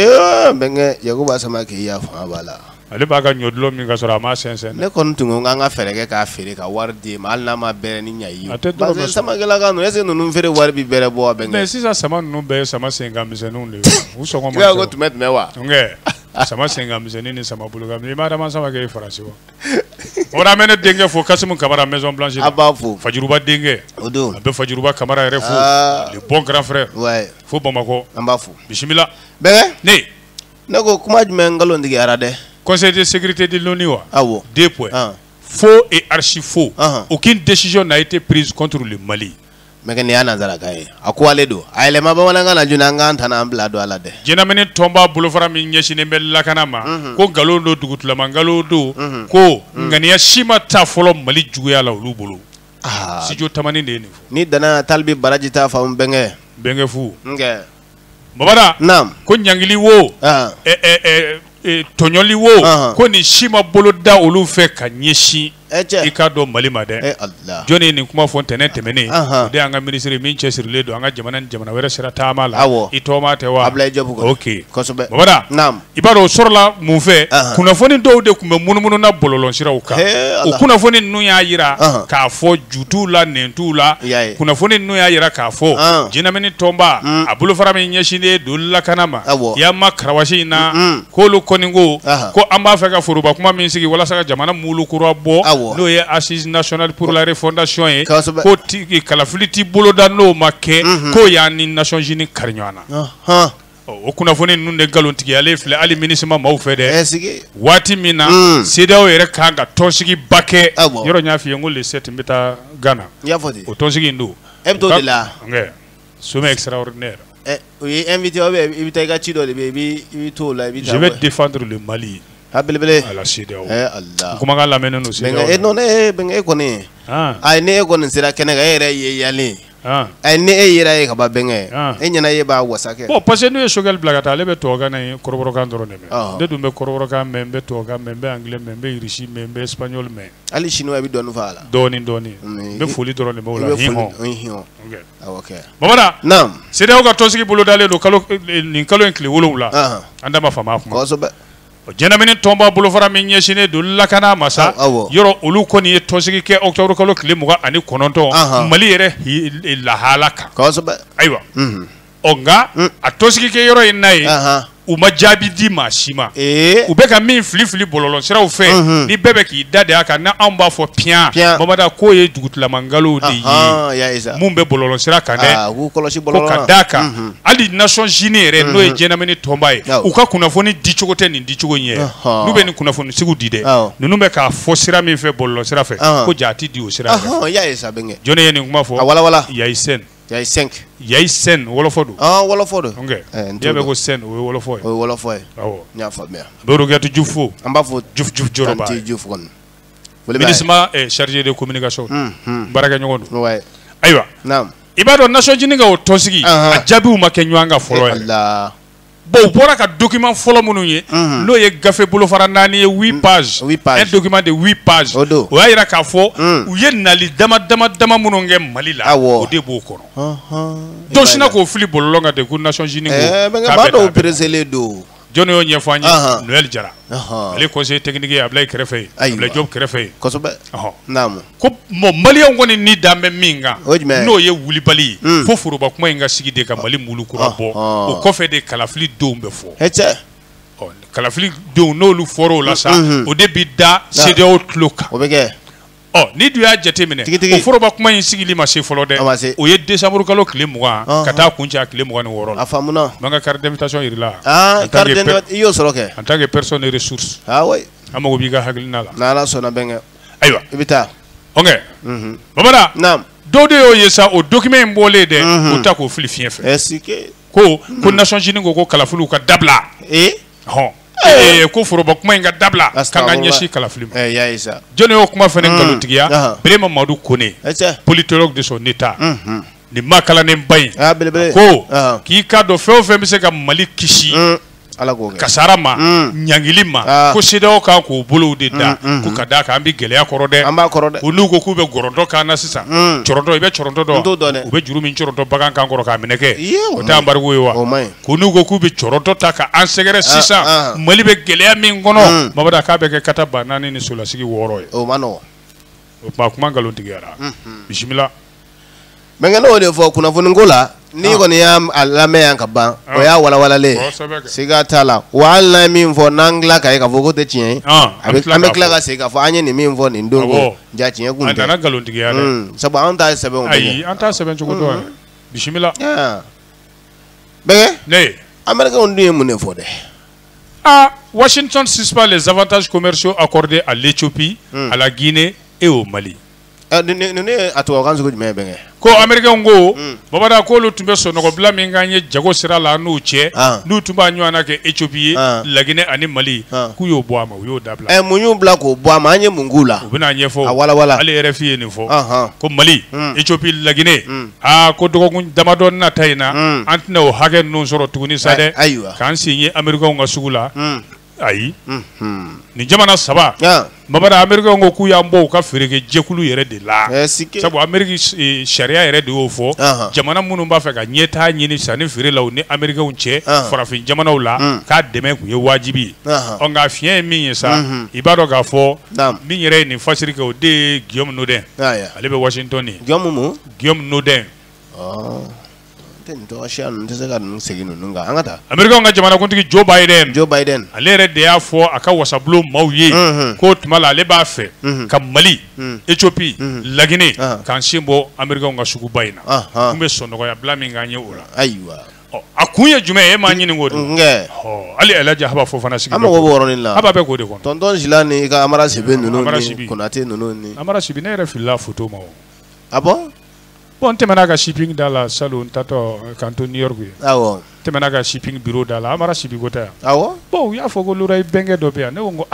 bɛnkɛ Yakuba Samakɛ y'a fanga b'a la ale b'a ka ɲɔdulɔ min ka sɔrɔ a ma sɛnsɛn ne kɔni tun ko k'an ka fɛɛrɛ kɛ k'a feere ka wari di ma hali n'a ma bɛrɛ ni ɲa ye parce que Samakɛlaka ninnu est ce que ninnu feere wari bi bɛrɛ bɔ bɛnkɛ mais sisan sama ninnu bɛɛ ye sama senkanmisɛnninw de ye u sɔngɔ ma ca ko tɛmɛ wa sama senkanmisɛnnin ni sama bolokanmisɛnnin i m'a dama Samakɛ ye Faransi wa o la an bɛ ne denkɛ fo Kasimu Kamara Maison Blanche a b'a fo Fajuruba denkɛ o don a bɛ Fajuruba Kamara yɛrɛ fo le bon grand frère fo Bamakɔ an b'a fo bisimila bɛnkɛ ne ko kuma jumɛn nkalon tigɛra dɛ Conseil de sécurité de l'ONU wa awɔ 2 points faux et archi faux aucune décision n'a été prise contre le Mali mɛkɛ nin y'a nanzarakan ye a ko ale don a yɛlɛma bamanankan na joona an k'an tana an bila don a la dɛ jɛnamini tɔnba bolofara min ɲɛsinen bɛ lakana ma ko nkalon don dugutulama nkalon don ko ŋaniya si ma taa fɔlɔ Mali juguya la olu bolo studio tamani de ye nin fɔ ni dana Talibi Baraji t'a faamu bɛnkɛ fu nkɛ Babada naam ko ɲangili wo tɔɲɔli wo ko nin si ma bolo da olu fɛ ka ɲɛsin i k'a dɔn Mali ma dɛ jɔnni ye nin kuma fɔ ntɛnɛn tɛmɛnen o de y'an ka ministre min cɛsirilen don an ka jamana ni jamana wɛrɛ sera taama la i tɔgɔma tɛ wa ok Babada i b'a dɔn o sɔrɔla mun fɛ kunnafoni dɔw de tun bɛ munumunu na bɔlɔlɔ siraw kan o kunnafoni ninnu y'a yira k'a fɔ ju t'u la nɛn t'u la kunnafoni ninnu y'a yira k'a fɔ jɛnamini tɔnba a bolofara min ɲɛsinnen don lakana ma Yama Karawasi in na k'olu kɔni ko ko an b'a fɛ ka foroba kuma min sigi walasa ka jamana mulu kura bɔ n'o ye Assise nationale pour la refondation ye ko kalafili t'i bolo da n'o ma kɛ k'o y'an ni Nations Unies kari ɲɔgɔn na o kunnafoni ninnu de nkalontigiyalen filɛ hali minisima maaw fɛ dɛ waati min na CEDEAO yɛrɛ kan ka tɔnsigiba kɛ yɔrɔ n y'a f'i ye n ko le 7 n bɛ taa Ghana o tɔnsigi in don e bɛ t'o de la sommet extraordinaire o ye invité i bɛ taa i ka ci dɔ de bɛ yen i bɛ t'o la je vais défendre le Mali belebele à la CEDEAO Allah kumakan lamɛnnen don CEDEAO non ne bɛnkɛ kɔni ayi ne e kɔni sera kɛnɛ kan e yɛrɛ ye yalen ayi ne e yera ye ka ban bɛnkɛ e ɲɛna e b'a wasa kɛ bon parce que n'u ye Choguel bila ka taa ale bɛ tubabukan na ye kɔrɔbɔrɔkan dɔrɔn de mɛn ne dun bɛ kɔrɔbɔrɔkan mɛn n bɛ tubabukan mɛn n bɛ anglais mɛn n bɛ irisi mɛn n bɛ espagnol mɛn hali chinois bɛ dɔɔnin fɔ a la dɔɔnin n bɛ foli dɔrɔn de b'o la hinɔ Babada CEDEAO ka tɔnsigi bolo dalen don nin kalo in tile 7 an da ma fama a kuma jɛnamini tɔnba bolofara min ɲɛsinnen don lakana ma sa yɔrɔ olu kɔni ye tɔnsigi kɛ octobre kalo tile 29 Mali yɛrɛ lahala kan ayiwa nka a tɔnsigi kɛ yɔrɔ in na ye u ma jaabi di maa si ma u bɛ ka min fili bɔlɔlɔ siraw fɛ ni bɛɛ bɛ k'i da de a kan n'anw b'a fɔ piyan Babada k'o ye dugutilamangalo de ye mun bɛ bɔlɔlɔ sira kan dɛ ko ka d'a kan hali Nations Unies yɛrɛ n'o ye jɛnamini tɔnba ye u ka kunnafoni dicogo tɛ nin dicogo in ye n'u bɛ nin kunnafoni sigiw di dɛ ninnu bɛ k'a fɔ sira min fɛ bɔlɔlɔ sira fɛ ko jaa ti di o sira fɛ jɔnni ye nin kuma fɔ Yayi Sen wolofɔ don wolofɔ don n'i y'a mɛn ko Sen o ye wolofɔ ye o ye wolofɔ ye awɔ n y'a faamuya a bɛ Roquette Diouf fo an b'a fɔ Diouf Joroba ministre chargé de communication baarakɛɲɔgɔn don ayiwa i b'a dɔn Nations Unies ka o tɔnsigi a jaabiw ma kɛ ɲɔgɔn kan fɔlɔ yɛrɛ bon u bɔra ka document fɔlɔ minnu ye n'o ye gafe bolofara 4 ye 8 pages un document de 8 pages o y'a yira k'a fɔ u ye nali dama minnu kɛ Mali la o de b'o kɔnɔ dɔw sinna k'o fili bɔlɔlɔ kan ten ko Nations Unies ko k'a bɛ taa don jɔnni y'o ɲɛfɔ an ye Noël Jara ale conseiller technique ye Ablaye kɛrɛfɛ ye Ablaye Diop kɛrɛfɛ ye kosɛbɛ ko maliyɛnw kɔni ni dan bɛ min kan n'o ye wulibali ye fo foroba kuma in ka sigi de ka Mali mulu kura bɔ o kɔfɛ de kalafili denw bɛ fɔ kalafili denw n'olu fɔra o la sa o de bi da CEDEAO tulo kan o bɛ kɛ ni dun y'a jateminɛ o foroba kuma in sigili ma se fɔlɔ dɛ o ye décembre kalo tile 20 ka taa kuncɛ a tile 26 la a faamuna n ka carte d'invitation yirila carte d'invitation i y'o sɔrɔ kɛ en tant que personne de ressource amago bi ga haglina la na ala sona benga aywa ibita onge babara nam do de yo yesa o document mbole de o ta ko fili fien fe esike ko Nations Unies ko kala fulu ka dabla ho ko foroba kuma inga dabla kanga nyeshi kala film ya isa jone o kuma fene ngalotigia Birema Madu Kone politologue de son état ni makala ne mbay ko ki ka do feo fe mi se ka Mali kishi ala go kasarama nyangilima ko sedaw ka ko bolo de da ko kada ka ambi gele akoro amba korode onu ko kube gorondo kana sisa chorondo ibe chorondo do ube juru min chorondo bagan kan goro ka mineke o ta ambargo yo ko nu ko kube chorondo taka ansegere sisa Mali be gele min gono mabada ka be ke kata banani ni sola sigi woro o mano o ma kuma galonti gara bismillah mengena o de fo kuna fo ngola ni ko ni am alame yanka ba o ya wala wala le siga tala wala min fo nangla ka ka fo ko te tien avec kla ka siga fo anye ni min fo ni ndongo ja tien ku nda na galon tigi yara sabo anta sebe on ay anta sebe ko do bismillah bege ne America on du mun fo de Washington suspend les avantages commerciaux accordés à l'Éthiopie, à la Guinée et au Mali. Ko Américain ngo babada ko lu tumbe so no bla mi nganye jago sira la no che nu tumba nywana ke Ethiopie la Guinée ani Mali ku yo boama yo dabla munyu bla ko boama anye mungula ubina nyefo wala wala ali RFI ni fo ko Mali Ethiopie la Guinée ko dogo ngun damadon na tayna antna o hagen no soro tuguni sade kan signé Américain nga sugula ayi ni jamana saba babada America ngo ku ya mbo ka ferege jekulu yere de la sabu America sharia yere de ofo jamana munu ba fa ka nyeta nyini sani fere law ni America unche farafin jamana wala ka deme ku ye wajibi on ga fien mi yesa ibado ga fo mi yere ni fasiri ko de Guillaume Nodin ale be Washington ni Guillaume Nodin America nga jamana kuntigi Joe Biden alere de ya fo aka wasablo mawye ko tumala le ba fe ka Mali Ethiopie la Guinée kan shimbo America nga sugu bayina kumbe sono ya blami nga nye ora aywa akunya jume e ma nyini ngodo ali alaja haba fo fana sigi ama go woronin la haba be ko de kon tonton jilani ka amara sibe nunu ni konate nunu ni amara sibi ne refi la photo ma abo bon temana ka shipping dala salon tato kanto New York awo temana ka shipping bureau dala amara shibi gota awo bon ya fogo lurai benge do be ne ngo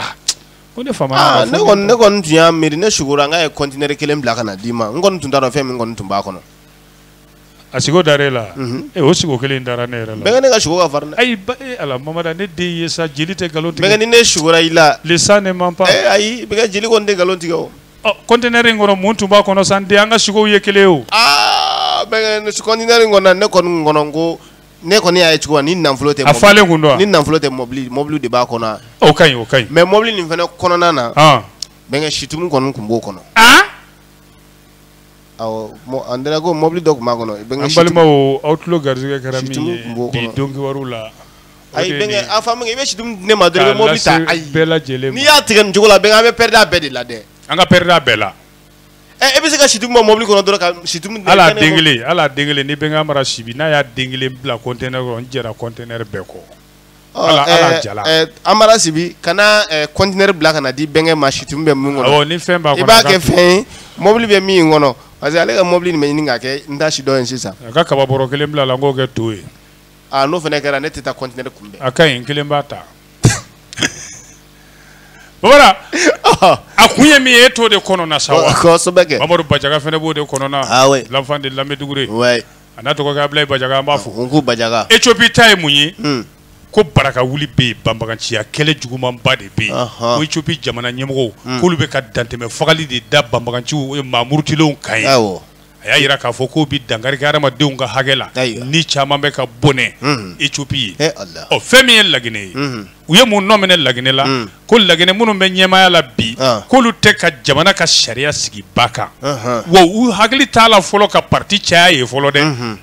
ko ne fama ne kon tuya meri ne shugura nga e container kelem bla kana dima ngon tunda do femi ngon tumba kono asigo darela o sigo kele ndara ne rela benge ne ka shugo ka farna ay ala mamada ne de yesa jilite galonti benge ne shugura ila le sa ne mampa ay benge jili kon de galonti go container ngono muntu ba kono sande anga sigo yekele o benge ne container ngona ne kon ngono ngo ne kon ya chukwa ni nan flotte afale ngundo ni nan flotte mobile de ba kono okay mais mobile ni fene kono nana benge shitum kon kumbo kono aw mo andela go mobile dog magono benga ambalima o outlook garziga karami di dongi warula ay benga afam ngi be shitum ne madre mobile ta ay bela jele ni ya tigan jogola benga be perda bedi la de anga perda bela e be se ka shitum mobile kono do ka shitum ala dengele ni benga mara shibi na ya dengele bla container ko njera container beko ala jala amara sibi kana container bla kana di benga ma shitum be mun ngono ni femba ko iba ke fen mobile be mi ngono parce que ale ka mobile ni nga ke nda shi do en sisa ka kaba boro kele bla la ngo ke toy no fene kera ne teta container kumbe akai kele mbata Bora akuye mi eto de kono na sawa ko so beke Mamadou Bajaga fene bo de kono na l'enfant de Lamedugure anato ko ga Ablaye Bajaga mbafu ngu Bajaga Ethiopie tay munyi ko baraka wuli be bambaganci kele juguman ba de be o Ethiopie jamana nyemgo ko lube ka danteme fagali de da bambaganci mamurtilon kai aya yira ka fo ko bi dangari garama deun ga hagela ni chama be ka bone Ethiopie o femi en lagine uye mun no menen lagine la ko lagine munu be nyema ya la bi ko lu te ka jamana ka sharia sigi baka wo u hagli tala folo ka parti cha ye folo de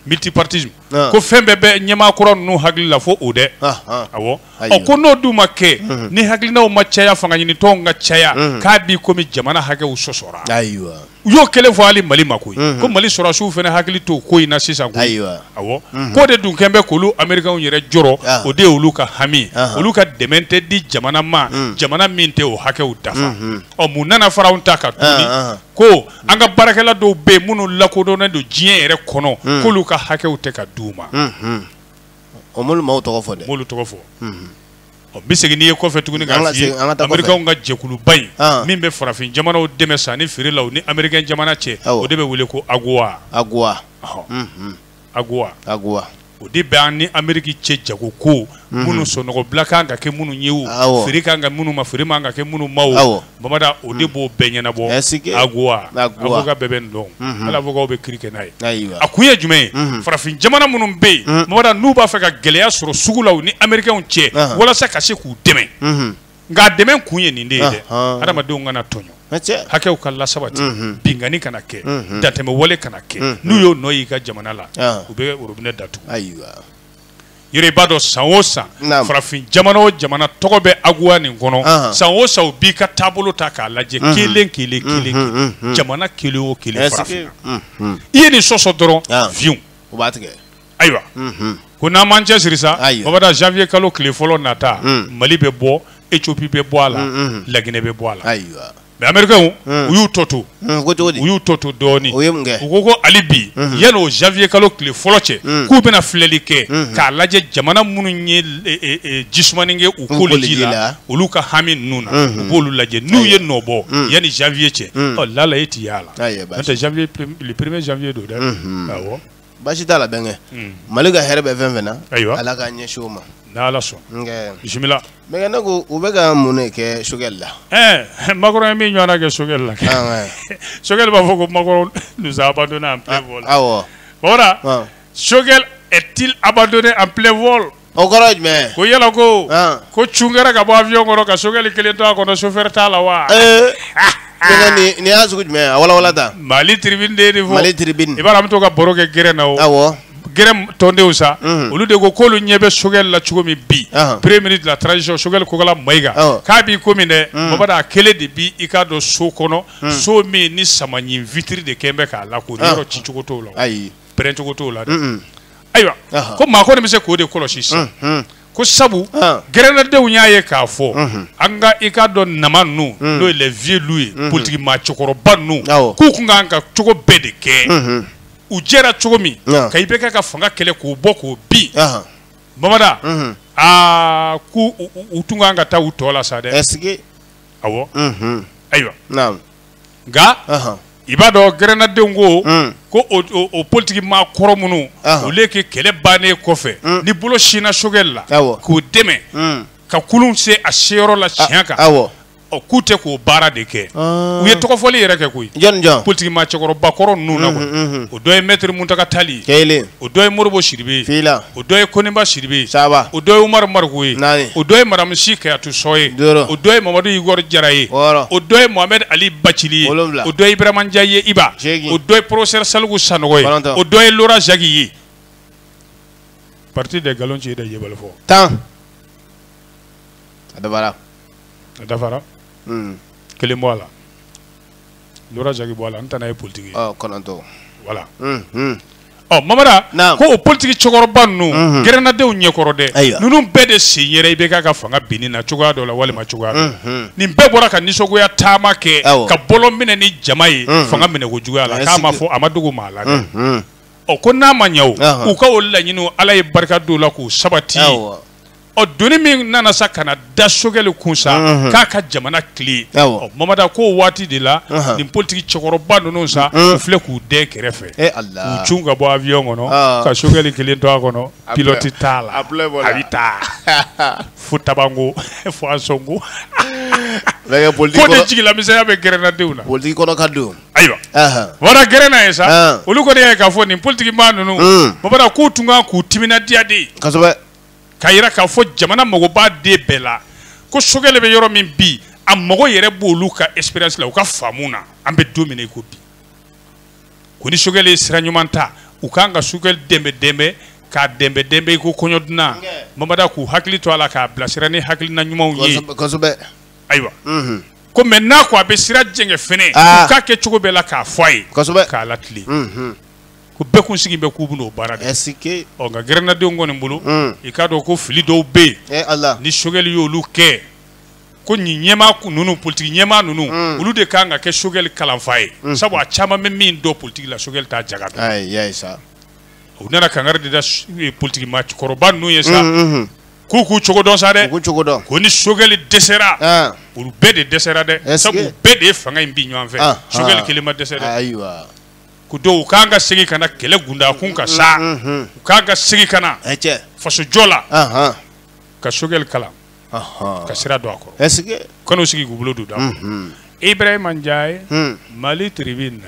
multipartisme ko fembe be nyema kuron nu hagli la fo ode awo o ko no du makke ni hagli na o machaya fanga ni tonga chaya ka bi ko mi jamana hage u sosora aywa yo kele fo ali Mali makoy ko Mali sorasiw fene hakili to ko ina sisan ko awo ko de dun kembe kolu Americain yere joro o de olu ka hami olu ka demente di jamana ma jamana minte o hakew dafa o munana farawnta ka tuni ko anga barakela do be munu lakodona do jien yere kono ko lu ka hakew te ka duma o mulu maw to fo de mulu to fo o bisegi ni ko fe tuguni ga fi America nga jekulu bay min be farafin jamana o deme sani firi law ni American jamana che o de be wele ko agwa o de be ani America che jago ko munu sonogo blaka nga ke munu nyewu firi ka nga munu ma firi ma nga ke munu mawo mamada o de bo benyana bo agwa avoka bebe ndong ala avoka be krike nay akuye jume farafin jamana munu be mamada nuba fa ka geleya soro sugulaw ni American che wala sa ka se ku deme nga deme kunye ni ndede adama de ngana tonyo hakew kala sabati bingani kana ke dateme wole kana ke nuyo noyi ka jamana la ube urubine datu yere bado sawosa farafin jamana o jamana togobe agwa ni ngono sawosa ubi ka tabolo ta ka laje kelen jamana kele o kele farafin iye ni soso doro viu ubatige aywa kuna Manchester sa babada janvier kalo kele folo nata Mali be bo Ethiopie be bo ala lagine be bo ala aywa mais Americain uyu toto doni ugo alibi yano janvier kalo kile foloche ku bena fleli ke ka laje jamana munu nye jismaninge ukoliji la uluka hamin nuna ubolu laje nu ye nobo yani janvier che oh lala eti yala nta janvier le 1er janvier do da awo bashi dala benge maliga herbe venvena ala ka nye shoma na ala so bismillah benge nago ubega mune ke shugella makoro mi nyona ke shugella shugel ba foko makoro nous a abandonné en plein vol voilà shugel est-il abandonné en plein vol o garage me ko yela ko chungara ka bo avion ngoro ka shugel kele to ko no chauffeur tala wa ni azu me wala ta Mali tribune de Mali tribune ibara mto ka boroke gere na o gerem tonde usa olu de go kolu nyebe shugel la chugo mi bi premier minute la transition shugel ko gala maiga ka bi ko mine mabada kele de bi ikado so kono so mi ni samanyi vitri de kembe ka la ko ro chichugo to lo ayi pren chugo to la aywa ko ma ko ne se ko de kolo shisi ko sabu grenade de nyaaye ka fo anga ikado namanu no le vieux louis politique ma chokoro banu ku kunga anga chugo bedeke ujera chogomi kaibeka ka fanga kele ko boko bi mamada ku utunga ngata utola sade esige awo aywa naam ga ibado grenade ngo ko o politique ma koromunu o leke kele bane kofe ni bolo shina shogella ko deme ka kulun se a shero la chianka o kute ko bara de ke u ye toko foli yere ke kuy jon politique ma chokoro bakoro nuna ko o doy maître muntaka tali kele o doy morbo shirbe fila o doy konimba shirbe saba o doy umar markuy o doy madame shika tu soye o doy mamadou igor jaraye o doy mohamed ali bachili o doy ibrahima ndiaye iba o doy professeur salgu sanogoy o doy lora jagi parti de galonci de yebal fo tan adabara kele moala lora jagi boala antana e politique konanto voilà mamada ko o politique chogoro bannu grenade o nyekoro de nunu bede sinyere ibe ka fanga binina choga do la wale ma choga ni bebora ka nisogo ya tama ke ka bolo mine ni jamai fanga mine go juga la ka ma fo amadugo mala ko na manyaw u ka o la nyinu ala e barka do la ko sabati o doni min nana sa kana da sogeli kunsa ka jamana kli mamada ko wati de la ni politique chokoroba nonu sa fle ku de kerefe Allah u chunga bo avion ngono ka sogeli kli to akono pilote tala habita futabango fo asongo la politique ko de jigila mi sa be grenade una politique kono kadu aywa wala grena esa uluko de ka fo ni politique ma nonu mamada ko tunga ku timina diade kasobe kayira ka fo jamana mago ba de bela ko sogele be yoro min bi am mago yere bolu ka experience la u ka famuna ambe dominer ko bi ko ni sogele siranyumanta u kanga sogel dembe ka dembe ko konyodna mamada ku hakili to ala ka blasirani hakili na nyuma unyi ko sobe aywa ko maintenant ko abe sira jenge fene ka ke cogo bela ka foye ka la tli ko be kun sigi be ku buno barade esike o nga grenade ngoni mbulu e ka do ko fili do be Allah ni shogel yo lu ke ko ni nyema ku nunu politique nyema nunu ulu de ka nga ke shogel kalan faye sabu a chama me min do politique la shogel ta jaga ay ya sa o nana kangar de da politique match koroban nu yesa ku cogo don sa de ku cogo don ko ni shogel desera ulu be de desera de sabu be de fanga mbi nyon fe shogel kelima desera aywa ku do kanga sigi kana kele gunda kun ka sa kanga sigi kana eche faso jola ka shogel kala ka sira do akoro esike kono sigi gubulo do da Ibrahim Anjaye Mali Tribune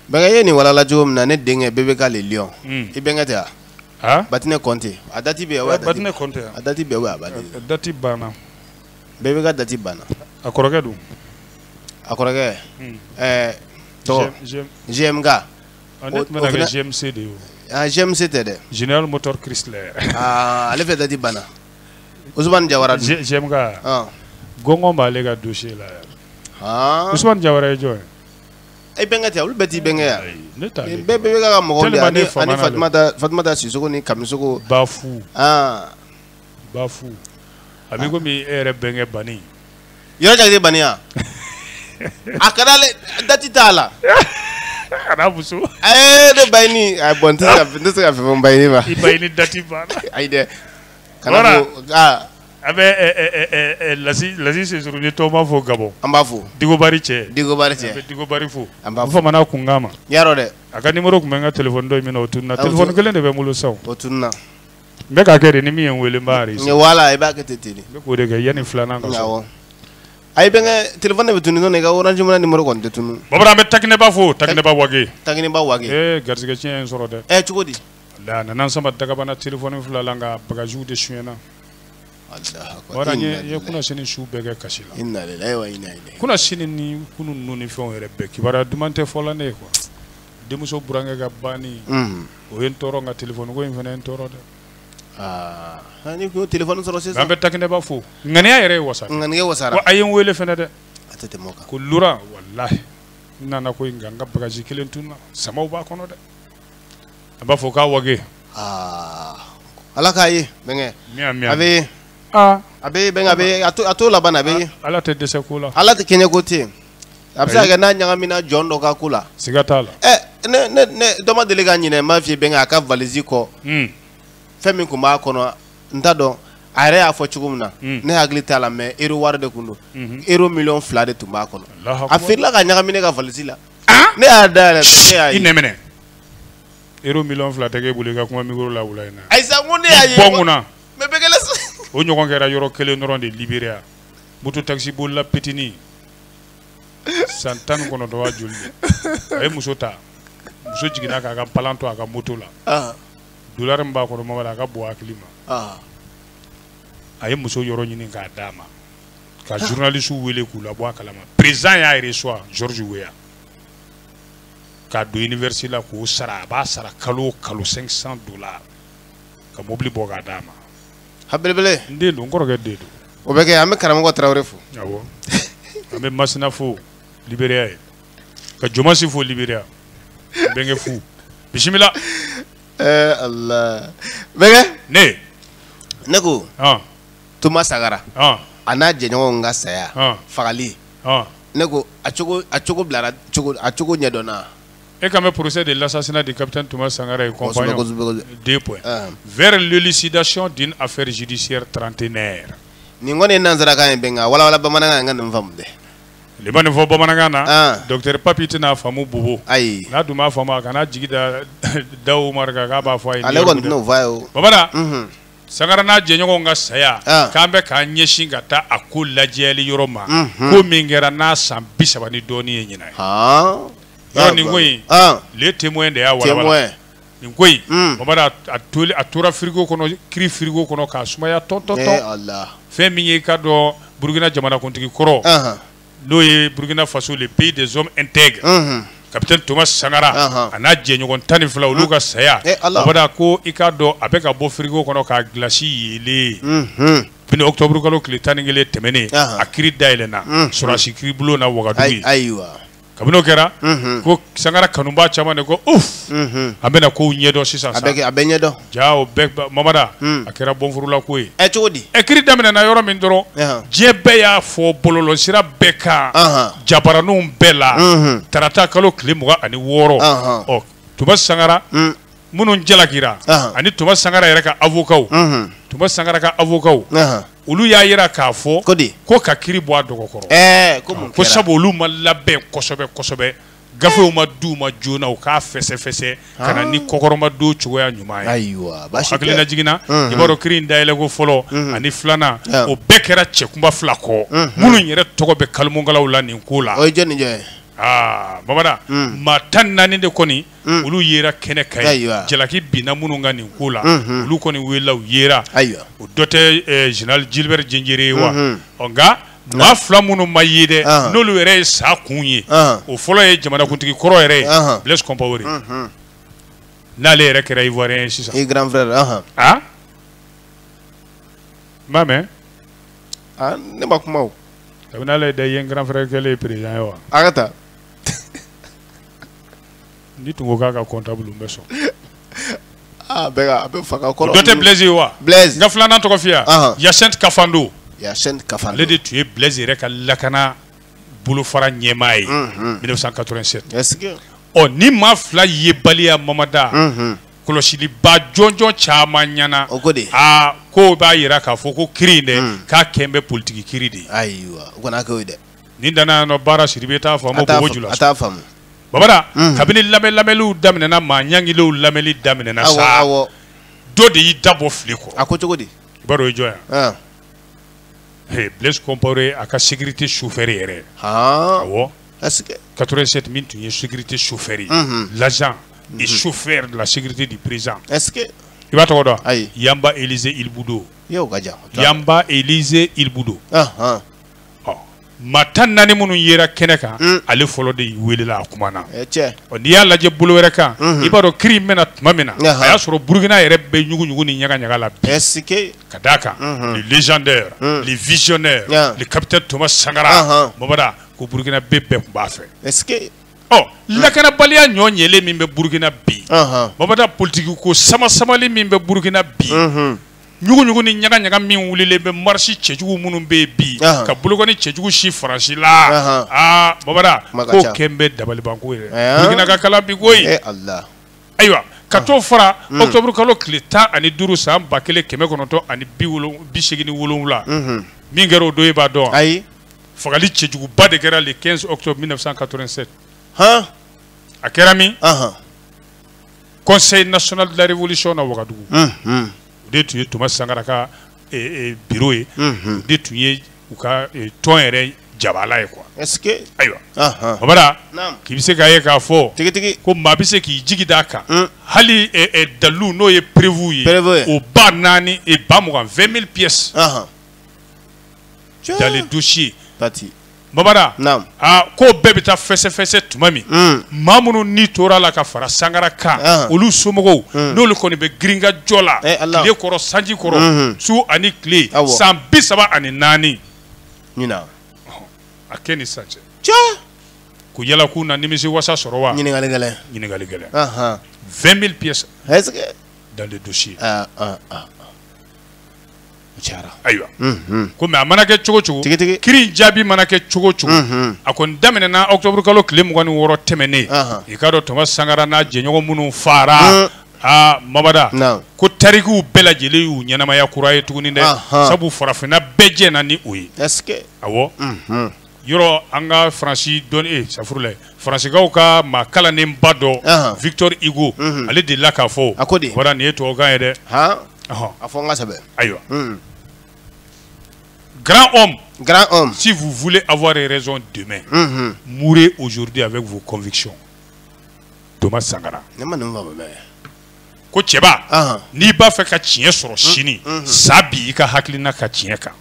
baga yeni wala la jom na ne denge bebe ka le lion ibengata batine konte adati be wa batine konte adati be wa dati bana bebe ka dati bana akoroge du akoroge to GMG GMC de GMC de General Motor Chrysler ale fait dati bana Ousmane Diawara GMG gongo ba le ga dossier la Ousmane Diawara joy ay bengati ul beti benga bebe ga mo go ani Fatmata Sissoko ni Kamisoko bafu bafu amigo mi ere benga bani yo jagde bania akada le dati tala ana busu de bayni ay bonti ka ndese ka bayni ba bayni dati ba ay de kana abe lasi se suru ni to ma fo Gabon amba fo digo bari che digo bari fo amba fo mana kungama yaro de aka numéro ko menga téléphone do mi no tunna téléphone gelen de be mulu saw o tunna be ka kede ni mi en wele mbari ni wala e ba ke tetini be ko de ga yani flana nga so ay benga téléphone be tunni no ne ga orange mo na numéro kon de tunu babra be takne ba fo takne ba wage garsige chien soro de chugodi la nan sama daga bana téléphone flala nga bagaju de chuena Allah wala ye kuna sini shu bege kashila inna lillahi wa inna ilaihi kuna sini ni kunu nuni fon rebe kibara dumante fola ne ko demuso buranga ga bani o en toro nga telephone ko en fene en toro de hani ko telephone soro sesa gambe takne ba fu ngani ayre wasara wa ayen wele fene de atete moka ko lura wallahi nana ko nganga bagaji kelen tunna sama ba kono de ba fu ka wage alaka yi benge abi abe benga be ato la bana be ala te dese kula ala te kenya gote absa ga na nyanga mina jondo ka kula sigatala ne doma delega nyine ma fi benga ka valisi ko femi ko ma kono ntado are afo chugumna ne haglita la me ero warde kundu ero million flade to ma kono afirla ga nyanga mina ka valisi la ne adala inemene ero million flade ke bulega kuma migoro la wulaina aisa ngone ayi bonguna me begele o ñogon kera yoro kele noron de Liberia mutu taxi bol la petini santan kono do wajulde ay muso jigina ka ga palanto aka moto la dollar mba ko mo wala ka bo aklima ay muso yoro ñini ka dama ka journaliste wele ku la bo akalama président ya reçoit George Weah ka do université la ko sara ba sara kalo $500 ka mobili bo ga dama habelebele ndelo ngoroge dedo obeke ame karamo Traoré fu awo ame masina fu Liberia ka jomasi fu Liberia benge fu bismillah Allah bege neko Thomas Sagara ana jenyo nga saya fagali neko achogo blara achogo nyadona et quand même procès de l'assassinat du capitaine Thomas Sankara et compagnon 2 points vers l'élucidation d'une affaire judiciaire trentenaire ni ngone nanzara kan benga wala bamana nga ndamfamde le bane fo bamana na docteur Papiti na famu bubu ay na duma fama kana jigida daw marga ga ba fo ay ale gon no vayo babara Sankara na jenyo nga saya kambe ka nyeshinga ta akula jeli yoroma ko mingera na sambisa bani doni yenyina les témoins de ya wala ngoi babara atura frigo kono kri frigo kono ka sumaya tonton Allah femi ka do Burkina jamana kontiki koro noye Burkina Faso le pays des hommes intègres capitaine Thomas Sankara ana jenyogon tani fula uluga saya babara ko ikado abeka bo frigo kono ka glaci yele bini octobre kalo kile 11 tɛmɛnen a kiri dayɛlɛnna sɔrɔsi kiri bulon na Wagadugu ye ayiwa kabini o kɛra ko Sangara kanuba caman de ko uff an bɛna kow ɲɛdɔn sisan sa a bɛ ɲɛdɔn ja o bɛɛ Mamada a kɛra bɔnfurula ko ye cogo di kiri daminɛna yɔrɔ min dɔrɔn diɲɛ bɛɛ y'a fɔ bɔlɔlɔsira bɛɛ kan jabaraninw bɛɛ la tarata kalo kile 26 ɔ Tuma Sangara minnu jalakira ani Tuma Sangara yɛrɛ ka avocat Tuma Sangara ka avocat olu y'a yira k'a fɔ ko ka kiri bɔ a dɔgɔkɔrɔ ko sabu olu ma labɛn kosɛbɛ kosɛbɛ gafew ma d'u ma joona u k'a fɛsɛfɛsɛ ka na ni kɔkɔrɔma don cogoya ɲuman ye ayiwa basi hakilina jiginna i b'a dɔn kiri in dayɛlɛ ko fɔlɔ ani filanan o bɛɛ kɛra cɛkunba fila kɔ minnu yɛrɛ tɔgɔ bɛ kalimongalaw la nin ko la o ye jɔnni jɔn ye Mamada maa 14 de kɔni olu yera kɛnɛ ka ye jalaki binna minnu ka nin ko la olu kɔni welela u yera o dɔ tɛ général Gilbert Diendéré ye wa nka maa 2 minnu ma ye dɛ n'olu yɛrɛ ye sa kun ye o fɔlɔ ye jamanakuntigi kɔrɔ yɛrɛ ye Blaise Compaoré n'ale yɛrɛ kɛra ivoirien ye sisan i grand frère m'a mɛn ne ma kuma o kabini ale ye dɛ grand frère kɛlen ye président ye wa a ka taa ni tun ko k'a ka comptable n bɛ sɔn a bɛ faga kɔrɔ dɔ tɛ Blaise ye wa Blaise n ka filanan tɔgɔ f'i ye Hyacinthe Kafando ale de tun ye Blaise yɛrɛ ka lakana bolofara ɲɛmaa ye 1987 ɔ ni maa 2 ye baliya Mamada kɔlɔsiliba jɔnjɔn caman ɲana ko b'a yira k'a fɔ ko kiri in dɛ k'a kɛn bɛ politiki kiri de ye ayiwa o kana kɛ o ye dɛ ni danna nɔ baara Sidibe t'a faamu Bobo Jula a t'a faamu Babada kabini lamɛliw daminɛna maa ɲangilew lamɛli daminɛna sa dɔ de y'i dabɔ fili kɔ a ko cogo di i b'a dɔn o ye jɔn ye Blaise Compaoré a ka sécurité chauffeur yɛrɛ awɔ 87 min tun ye sécurité chauffeur ye l'agent et chauffeur de la sécurité du président i b'a tɔgɔ dɔn Yamba Élisée Ilboudo Yamba Élisée Ilboudo maa 14 minnu yera kɛnɛ kan ale fɔlɔ de welela a kuma na n'i y'a lajɛ bolo wɛrɛ kan i b'a dɔn kiri in bɛna tuma min na a y'a sɔrɔ Burukina yɛrɛ bɛ ɲugu ni ɲagaɲaga la bi ka d'a kan le légendaire le visionnaire le capitaine Thomas Sankara Mamada ko Burukina bɛɛ tun b'a fɛ lakanabaliya ɲɔ ɲɛlen min bɛ Burukina bi Mamada politiki ko sama-samali min bɛ Burukina bi ɲugu ni ɲagaɲaga min wulilen bɛ marche cɛjugu minnu bɛ yen bi ka bolokɔni cɛjugu si Faransi la Mamada k'o kɛn bɛ dabalibanko ye Burukina ka kalan bi koyi ayiwa ka t'o fara octobre kalo tile 15 san 1987 min kɛra o don e b'a dɔn fagali cɛjuguba de kɛra le 15 octobre 1987 a kɛra min Conseil national de la révolution na Wagadugu de tun ye Thomas Sankara ka bureau ye de tun ye u ka tɔn yɛrɛ jabala ye quoi ayiwa Mamada k'i bɛ se k'a ye k'a fɔ ko maa bɛ se k'i jigi d'a kan hali dalilu n'o ye prévu ye o ba 4 ba 20 000 pièces dans les dossiers Mamada ko bɛɛ bɛ taa fɛsɛfɛsɛ tuma min maa minnu ni tora la ka fara Sankara kan olu somɔgɔw n'olu kɔni bɛ girinka jɔ la tile kɔrɔ sanji kɔrɔ su ani tile san 34 a kɛ ni san cɛ ko yala k'u na nimisi wasa sɔrɔ wa ɲininkali gɛlɛn 20 000 pièces dans le dossier ayiwa ko mais a mana kɛ cogo cogo kiri jaabi mana kɛ cogo cogo a kɔni daminɛna octobre kalo tile 26 tɛmɛnen i k'a dɔn Thomas Sankara n'a jɛɲɔgɔn minnu fara Mamada ko tarikiw bɛɛ lajɛlen y'u ɲɛnamaya kura ye tuguni dɛ sabu farafinna bɛɛ jɛna ni o ye awɔ yɔrɔ an ka Faransi dɔnni safurulaye Faransikaw ka maa kalanenba dɔ Victor Hugo ale delila k'a fɔ Mamada nin ye tubabukan ye dɛ a fɔ n ka sɛbɛn ayiwa grand homme si vous voulez avoir raison demain mourrez aujourd'hui avec vos convictions Thomas Sankara ko cɛba n'i b'a fɛ ka tiɲɛ sɔrɔ sini sa bi i ka hakilina ka tiɲɛ kan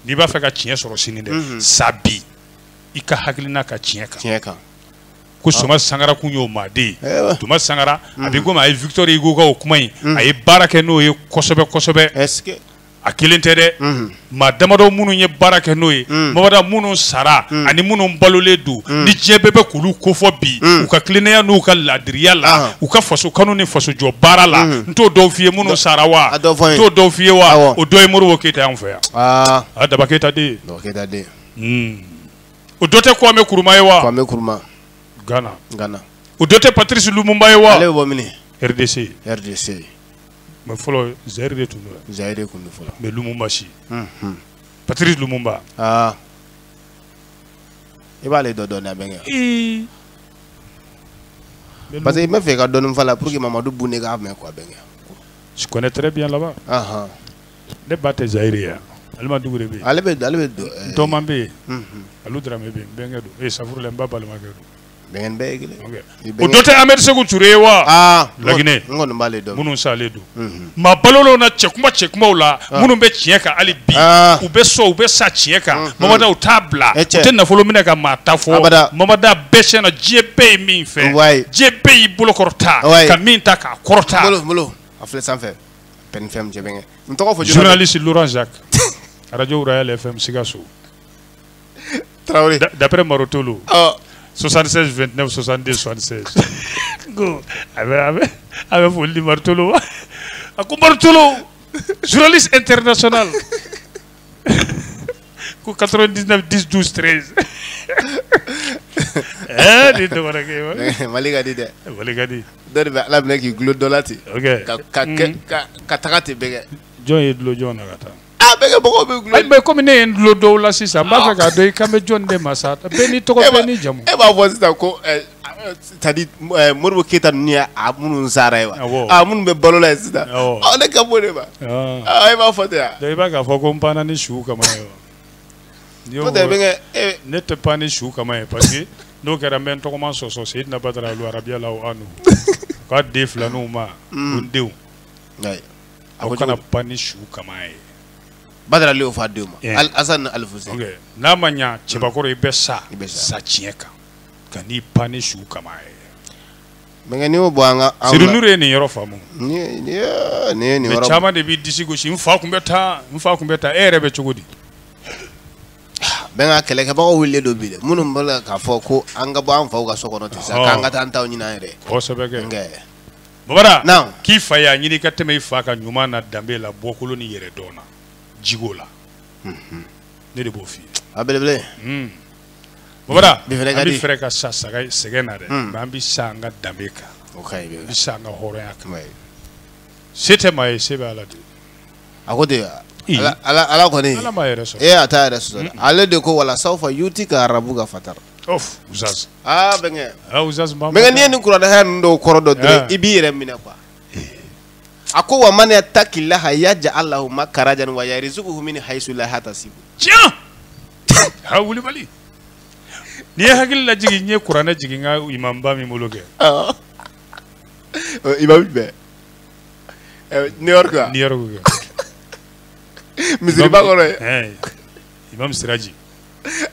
n'i b'a fɛ ka tiɲɛ sɔrɔ sini dɛ sa bi i ka hakilina ka tiɲɛ kan ko Thomas Sankara kun y'o maaden ye Thomas Sankara a bɛ komi a ye Victor Hugo ka o kuma in a ye baara kɛ n'o ye kosɛbɛ kosɛbɛ a kelen tɛ dɛ maa damadɔ minnu ye baara kɛ n'o ye Mamada minnu sara ani minnu balolen don ni diɲɛ bɛɛ bɛ k'olu kofɔ bi u ka tilennenya n'u ka laadiriya la u ka faso kanu ni faso jɔ baara la n t'o dɔw f'i ye minnu sara wa n t'o dɔw f'i ye wa o dɔ ye Modibo Keyita y'an fɛ yan a Daba Keyita den o dɔ tɛ Kwame Nkrumah ye wa Ghana o dɔ tɛ Patrice Lumumba ye wa ale bɛ bɔ mini RDC mais fɔlɔ Zaire de tun don Zaire kun fɔlɔ mais Lumumba si Patrice Lumumba i b'ale dɔ dɔn a bɛ kɛ parce que i bɛ fɛ ka dɔɔnin fɔ la pour que Mamadou Bouné k'a mɛn quoi bɛ kɛ je connais très bien là-bas ne ba tɛ Zaire yan Alimadugu de bɛ yen ale bɛ Ntɔman bɛ yen Alu Darame bɛ yen Bɛnkɛ don Safurulaye n ba balimakɛ don bɛnkɛ bɛɛ ye kelen o dɔ tɛ Ahmed Sékou Touré ye wa Laginɛ n kɔni b'ale dɔn minnu salen don maa balolenw na cɛkumaw la minnu bɛ tiɲɛ kan hali bi u bɛ sa tiɲɛ kan Mamada u t'a bila u tɛ nafolo minɛ ka maa ta fɔ Mamada bɛɛ tiɲɛna diɲɛ bɛɛ ye min fɛ diɲɛ bɛɛ y'i bolokɔrɔta ka min ta k'a kɔrɔta a filɛ sanfɛ Pen FM Jɛbɛnkɛ n tɔgɔ fɔ journaliste Laurent Jacques radio Royal FM Sikaso Traoré d'après Marotolo 76 29 62 76 go avec foli di Marotolo a ko Marotolo journaliste international ko 99 10 12 13 di dɔgɔna kɛ Mali ka di dɛ Mali ka di dɔ de bɛ Ala minɛ k'i gulo dɔ la ten ka taga ten bɛɛ kɛ jɔn ye dulo jɔn na ka taa bɛɛ kɛ mɔgɔw bɛ gulo mais comme ne ye n dulo dɔw la sisan n b'a fɛ k'a dɔn i kan bɛ jɔn de ma sa bɛɛ ni tɔgɔ bɛɛ ni jamu e b'a fɔ sisan ko c'est-à-dire Modibo Keyita ninnu ye minnu sara ye wa minnu bɛ balo la ye sisan ne ka bɔ de ma e b'a fɔ ten wa i b'a k'a fɔ ko n panna ni su kama ye wa ne tɛ pan ni su kama ye parce que n'o kɛra n bɛ n tɔgɔma sɔsɔ Seyidina Badara Alu Arabiyalahu anhu k'a den filaninw ma ko n denw aw kana pan ni su kama ye Badara le y'o fɔ a denw ma Asan Ali Fusen n'a ma ɲa cɛbakɔrɔ i bɛ sa tiɲɛ kan ka n'i pan ni su kama ye mais n'i y'o bɔ an ka Seydou Nourou ye nin yɔrɔ faamu mais caman de b'i disi gosi n fa kun bɛ taa e yɛrɛ bɛ cogo di bɛn ka kɛlɛkɛbagaw wililen don bi dɛ minnu bɛ k'a fɔ ko an ka bɔ an faw ka so kɔnɔ ten sa k'an ka taa an taw ɲini an yɛrɛ kosɛbɛ kɛ Mamada k'i fa y'a ɲini ka tɛmɛ i fa ka ɲuman na danbe la bɔkolo ni yɛrɛ dɔn na jigo la ne de b'o f'i ye a belebele Mamada an bɛ fɛrɛ ka sa sɛgɛn na dɛ mais an bɛ sa an ka danbe kan an bɛ sa an ka hɔrɔnya kan se tɛ maa ye se bɛ Ala de a ko ten Ala kɔni Ala m'a yɛrɛ sɔrɔ a t'a yɛrɛ sɔrɔ ale de ko wala sawfa yutika rabbuka fatar Uzaz bɛnkɛ Uzaz n'i ye nin kuranɛ ninnu dɔw kɔrɔ dɔ dɔrɔn i b'i yɛrɛ minɛ quoi a ko wa man yattaqillaha yaj'al lahu makhrajan wa yarzuquhu min haythu la yahtasib tiɲɛ ha wulibali n'i ye hakili lajigin n ye kuranɛ jigin n ka imamba min bolo kɛ imam bɛ New York kɛ misiriba kɔrɔ ye Imam Siraji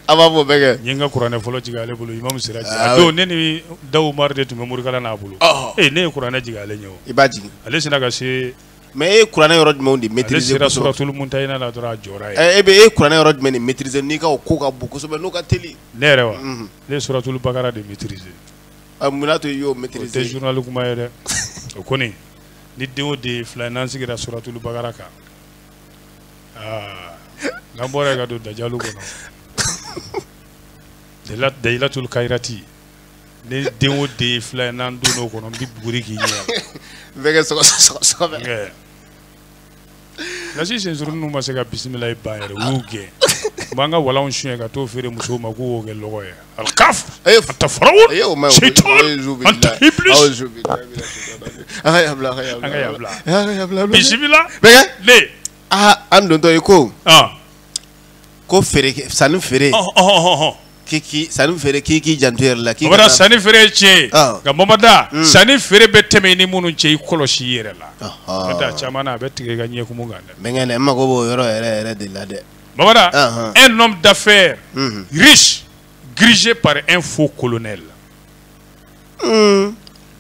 a b'a fɔ bɛɛ kɛ n ye n ka kuranɛ fɔlɔ jigin ale bolo Imam Siraji a don ne ni Dawu Umaru de tun bɛ morikala n'a bolo ne ye kuranɛ jigin ale ɲɛ o i b'a jigin ale sina ka se mais e ye kuranɛ yɔrɔ jumɛnw de maîtriser ale sera suratul Muntahina la dɔrɔn a jɔra ye e ye kuranɛ yɔrɔ jumɛn de maîtriser n'i ka o ko ka bon kosɛbɛ n'o ka teli ne yɛrɛ wa ne ye suratul Bakara de maîtriser mun y'a to i y'o maîtriser o tɛ journal kuma ye dɛ o kɔni ni den o den fila n'an sigira suratul Bakara kan n'an bɔra ka don Dajalu kɔnɔ Dailatul Kairati ne den o den fila n'an don n'o kɔnɔ n bɛ buguri k'i ɲɛ bɛɛ kɛ sɔgɔsɔgɔ bɛ Lasi sensuru ninnu ma se ka bisimila i ba yɛrɛ u y'u gɛn u b'an ka walanw suɲɛ ka t'o feere musow ma k'o kɛ lɔgɔ ye alikaf anta farawun seitan anta iblis an ka yabila bisimila le an dontɔ ye ko feere sanni feere sanni feere k'i janto yɛrɛ la k'i ka sanni feere tiɲɛ nka Mamada sanni feere bɛ tɛmɛ ni minnu cɛ i kɔlɔsi i yɛrɛ la n'o tɛ a caman na a bɛ tigɛ i ka ɲɛkumu kan dɛ bɛnkɛ n mago b'o yɔrɔ yɛrɛ de la dɛ Mamada un homme d'affaires riche dirigé par un faux colonel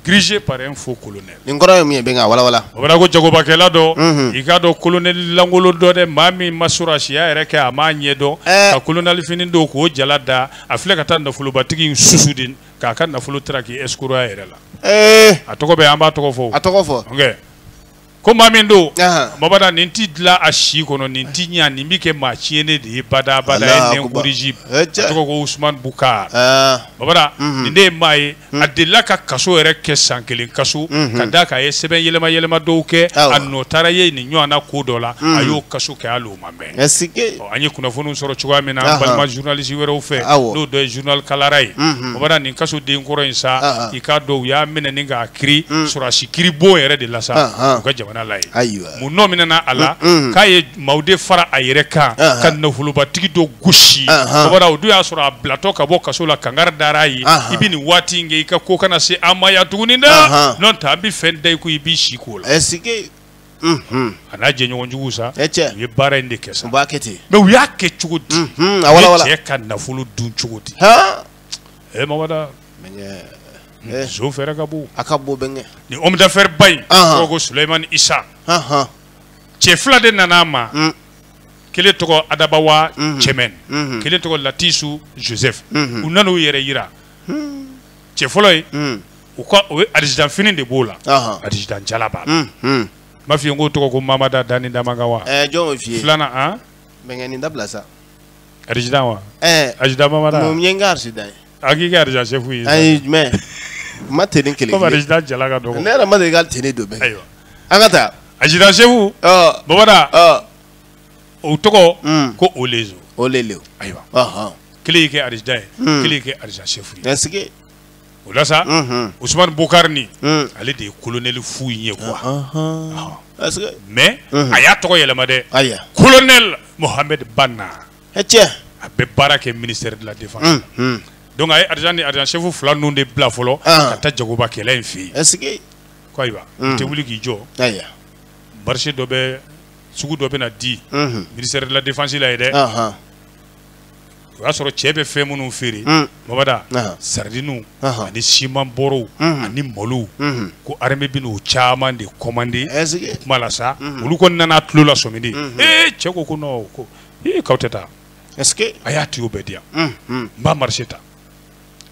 dirigé par un faux colonel. Ngora mi benga wala wala. Obara ko jagoba kela do iga do colonel langolo do de mami masura shia ere ka amanye do ka colonel fini do ko jalada afle ka tan da fulu batigi susudin ka kan na fulu traki escrow ere la atoko be amba atoko fo okay ko mami do mabada ninti dla ashi kono ninti nya nimike ma chiene de bada ne origi atoko ko Usman Bukar mabada ninde mai adilla ka kaso ere ke sankelen kaso kada ka seben yelema do ke anno taraye ni nyona ko dola ayo kaso ke alo mame esike anyi kuna fonu soro chwa mina balma journalist were o fe no do journal kalarai mabada ni kaso de ngoro insa ikado ya mena ninga akiri sura shikiri bo ere de lasa ko jamana lai munno minana ala kaye maude fara ayere kan na huluba tigi do gushi mabada odu ya sura blato ka bo kaso la kangar darai ibini wati nge ka ko kana se amaya tuguninda non ta bi fende ku ibi shikola esike ana je nyonju gusa ye bara inde kesa bakete me wi yake chugudi wala je kan na fulu dun chugudi mabada menye zo fera kabu akabo benge ni homme d'affaires bay ko Suleiman Issa chefla de nanama kele toko Adabawa Chemen kele toko Latisu Joseph unano yere yira chefoloy uko adjudant fini de bola adjudant jalaba mafi ngo toko ko Mamada Dani Damagawa jongo fi flana benge ni ndablasa adjudant wa adjudant Mamada mo nyenga adjudant agiga adjudant chef wi ay mais matene kele ko adjudant jalaga do nera madegal tene do be ayo angata adjudant chef Mamada o toko ko olelo ayo kile ke adjudant kile ke adjudant chef wi esike ola sa Ousmane Bokar ni ale de colonel fou yin quoi mais aya toko yelema de colonel Mohamed Banna abe barake ministère de la défense donc ay argent chef fla non de bla folo kata jagoba kela infi esike ko iba te wuli ki jo marché dobe sugu dobe na di ministère de la défense la ide soro chebe fe munu firi mabada sardinu ani siman boro ani molu ko armée binu chaman de commander malasa ulu ko nana tlo la somidi cheko ko no ko kawteta est-ce que ayati obedia mba marché ta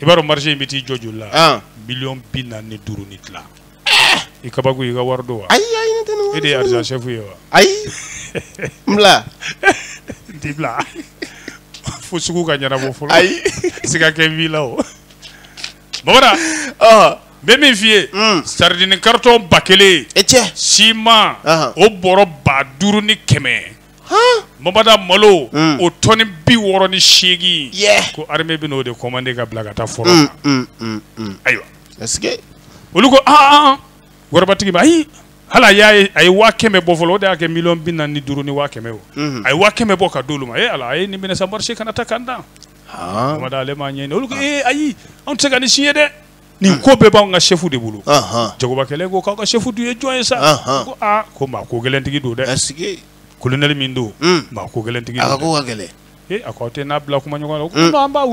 ibaro marché miti jojo la million bina ni duru nitla ikabagu iga wardo wa ay neteno ide arja chef yo ay mla dibla fusuku ka nyana bo folo ay sika ke vila o babara be mi fie sardine carton bakele sima o boro ba duru ni keme mabada malo o toni bi woro ni shegi ko armée bi no de commander ka blaga ta foro aywa est-ce que oluko gorbatigi ba ay hala yaay ay wa keme bo folo de ake million binan ni duru ni wa keme o ay wa keme bo ka doluma ala ay ni bina sa marché kana takanda mabada le ma nyene oluko ay on tsega ni siye de ni ko be ba nga chefu de bulu jagoba kele go ka chefu du e joye sa ko ko ma ko gelentigi do de est-ce que colonel Mindo ma ko gelentigi ko gele akote na bla kuma nyoko ko amba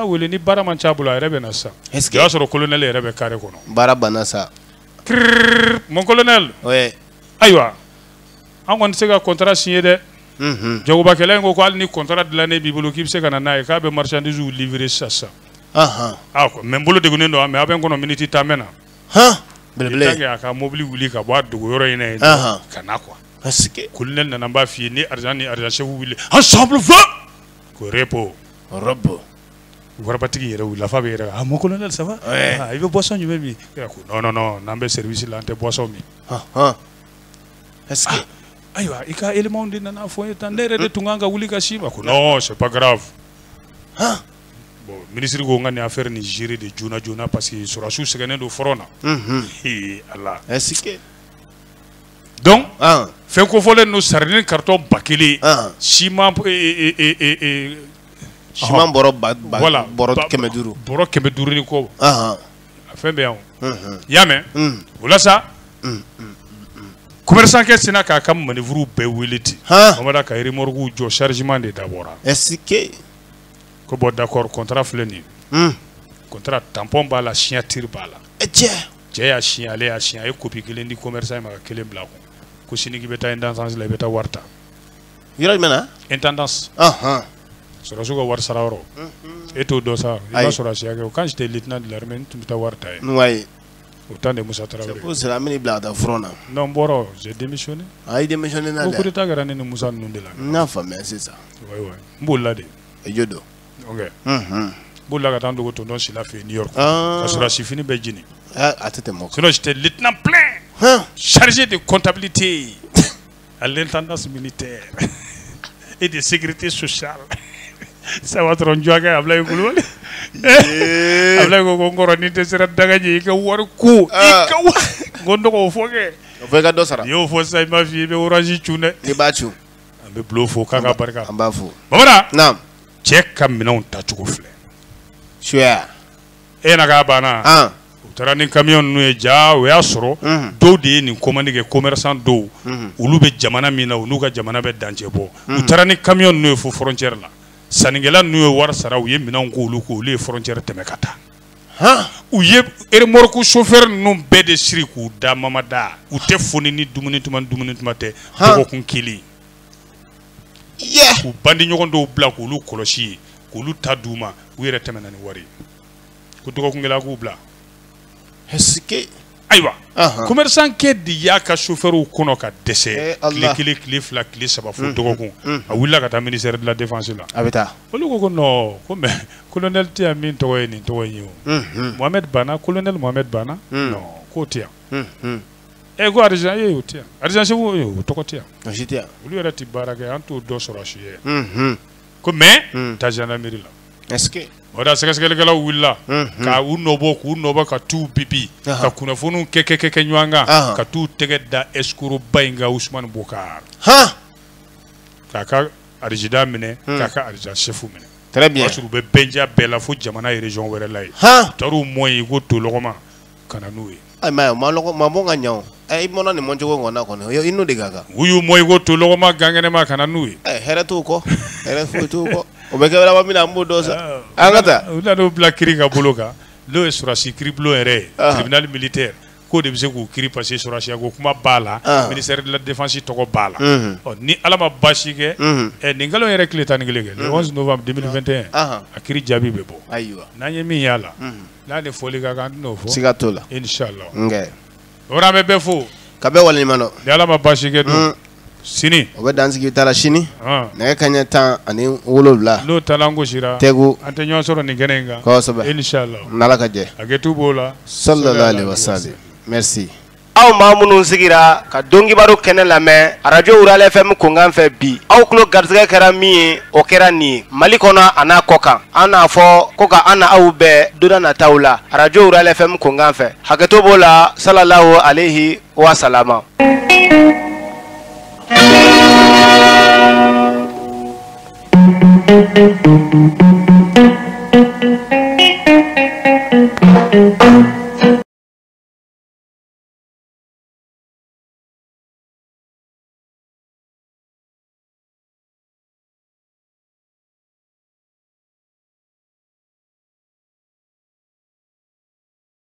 wele ni bara man chabula rebe na sa est-ce que ya soro colonel rebe kare kono bara banasa mon colonel ouais aywa angon sega contrat signé de jagoba kele ngo ko alni contrat de l'année bibulu kibse kana na ka be marchandise ou livrer ça ko membolo de gunendo me aben kono minute tamena belebele ya ka mobili wuli ka bo dogo yoro ina kana quoi est-ce que colonel na namba fi ni argent chef wuli ensemble va ko repo robo warbatigi yere wula fa be yere mon colonel ça va il veut boisson du même non nambe service là ante boisson mi est-ce que aywa ika élément de nana fo tandere de tunganga wuli ka shiba ko non c'est pas grave bon ministre go ngani affaire ni gérer de jona parce que sur la sous segane do forona Allah est-ce que donc fait ko fole no sardine carton bakili ciment Shiman boro voilà boro kemeduru ni ko afin be yame wala sa commerçant ke sina ka kam manevru be weliti amada ka remorgu jo chargement de d'abord est-ce que ko bo d'accord contrat fleni contrat tampon b'a la signature b'a la cɛ y'a signé ale y'a signé a ye copie kelen di commerçant in ma ka kelen bila ko sini k'i bɛ taa intendance la i bɛ taa wari ta yɔrɔ jumɛn na intendance sɔrɔsiw ka wari sara yɔrɔ e t'o dɔn sa i b'a sɔrɔ a siya kɛ quand j'étais lieutenant de l'armée n tun bɛ taa wari ta yen au temps de Moussa Traoré c'est pour cela an bɛ n'i bila ka taa front na non n bɔra j'ai démissionné i démissionné na dɛ ko coup d'état kɛra ne ni Moussa ninnu de la n y'a faamuya sisan n bolila de jo don ok n bolila ka taa n dogo tonton Sila fɛ New York ka sɔrɔ a sifini bɛ jini a tɛ tɛmɛ o kan sinon j'étais lieutenant plein chargé de comptabilité à l'intendance militaire et de sécurité sociale ça va trop njɔkɛ Ablaye Kulubali Ablaye ko n kɔrɔ ni tɛ sera daga ɲɛ i ka wari ko i ka wari ko n dɔgɔ o fɔ kɛ o fɔ i ka dɔ sara n'i y'o fɔ sisan i m'a f'i ye i bɛ orange cun dɛ i b'a cun an bɛ bulon fo k'a ka barika an b'a fo Bamana naam cɛ ka minɛnw tacogo filɛ suya e na k'a banna u taara ni camion ninnu ye ja o y'a sɔrɔ dɔw de ye nin commande kɛ commerçant dɔw olu bɛ jamana min na u n'u ka jamana bɛ dancɛ bɔ u taara ni camion ninnu ye fo frontière la sannikɛla ninnu ye wari sara u ye minɛnw k'olu ko olu ye frontière tɛmɛ ka taa u ye remorque chauffeur ninnu bɛɛ de siri k'u da mamada u tɛ foni ni dumuni tuma tɛ dɔgɔkun kelen k'u bandi ɲɔgɔn dɔw bila k'olu kɔlɔsi ye k'olu ta d'u ma u yɛrɛ tɛmɛna ni wari ko dɔgɔkun kelen a k'u bila ayiwa commerçant kɛ de y'a ka chauffeur kɔnɔ ka dɛsɛ tile kelen tile fila tile saba fo dɔgɔkun a wulila ka taa ministère de la défense la a bɛ taa olu ko non ko mais colonel tɛ yan min tɔgɔ ye nin tɔgɔ in ye o Mohamed Bana colonel Mohamed Bana non k'o tɛ yan ko argent o tɛ yan argent chef o tɔgɔ tɛ yan o si tɛ yan olu yɛrɛ tɛ baara kɛ an t'o dɔ sɔrɔ a si ye ko mais taa gendarmerie la est-ce que o da sɛgɛsɛgɛlikɛlaw wulila ka u nɔbɔ ka t'u bibi ka kunnafoniw kɛ ɲɔgɔn kan ka t'u tɛgɛ da escroc ba in kan Usmane Bokar k'a ka argida minɛ k'a ka argent chef minɛ très bien o y'a sɔrɔ u bɛ bɛnja bɛɛ la fo jamana ye région wɛrɛ la ye taar'u mɔ yen ko tolɔgɔma ka na n'u ye ma bɔ ka ɲa o i mɔna nin mɔcogo ŋɔna kɔni i n'o de ka kan u y'u mɔ yen ko tolɔgɔma gangɛnɛma ka na n'u ye hɛrɛ t'o kɔ hɛrɛ foyi t'o kɔ o bɛ kɛ laban min na an b'o dɔn sa an ka taa u nan'o bila kiri ka bolo kan n'o ye sɔrɔsi kiribulon yɛrɛ ye tribunal militaire k'o de bɛ se k'u kiri parce que sɔrɔsiya ko kuma b'a la ministère de la défense tɔgɔ b'a la ni ala ma baasi kɛ nin nkalon yɛrɛ tile 11 kɛ le 11 novembre 2021 a kiri jaabi bɛ bɔ ayiwa n'an ye min y'a la n'a ni fɔli ka kan an t'o fɔ siga t'o la inchallah o an bɛ bɛɛ fo ka bɛɛ waleɲuman dɔn ni ala ma baasi kɛ don sini o bɛ dansigi ta la sini nɛgɛ kaɲɛ 17 n'o talan gosira tegu an tɛ ɲɔgɔn sɔrɔ nin kɛnɛ in kan kosɛbɛ inchallah n'ala ka jɛ hakɛto b'o la sallallahu alaihi wasallam merci aw maa minnu sigira ka dɔnkibaro kɛnɛ lamɛn arajo Ural FM kunkan fɛ bi aw tulo garisɛgɛ kɛra min ye o kɛra nin ye mali kɔnɔ a n'a kɔ kan an n'a fɔ ko ka an na aw bɛɛ don nataw la arajo Ural FM kunkan fɛ hakɛto b'o la sallallahu alaihi wasalama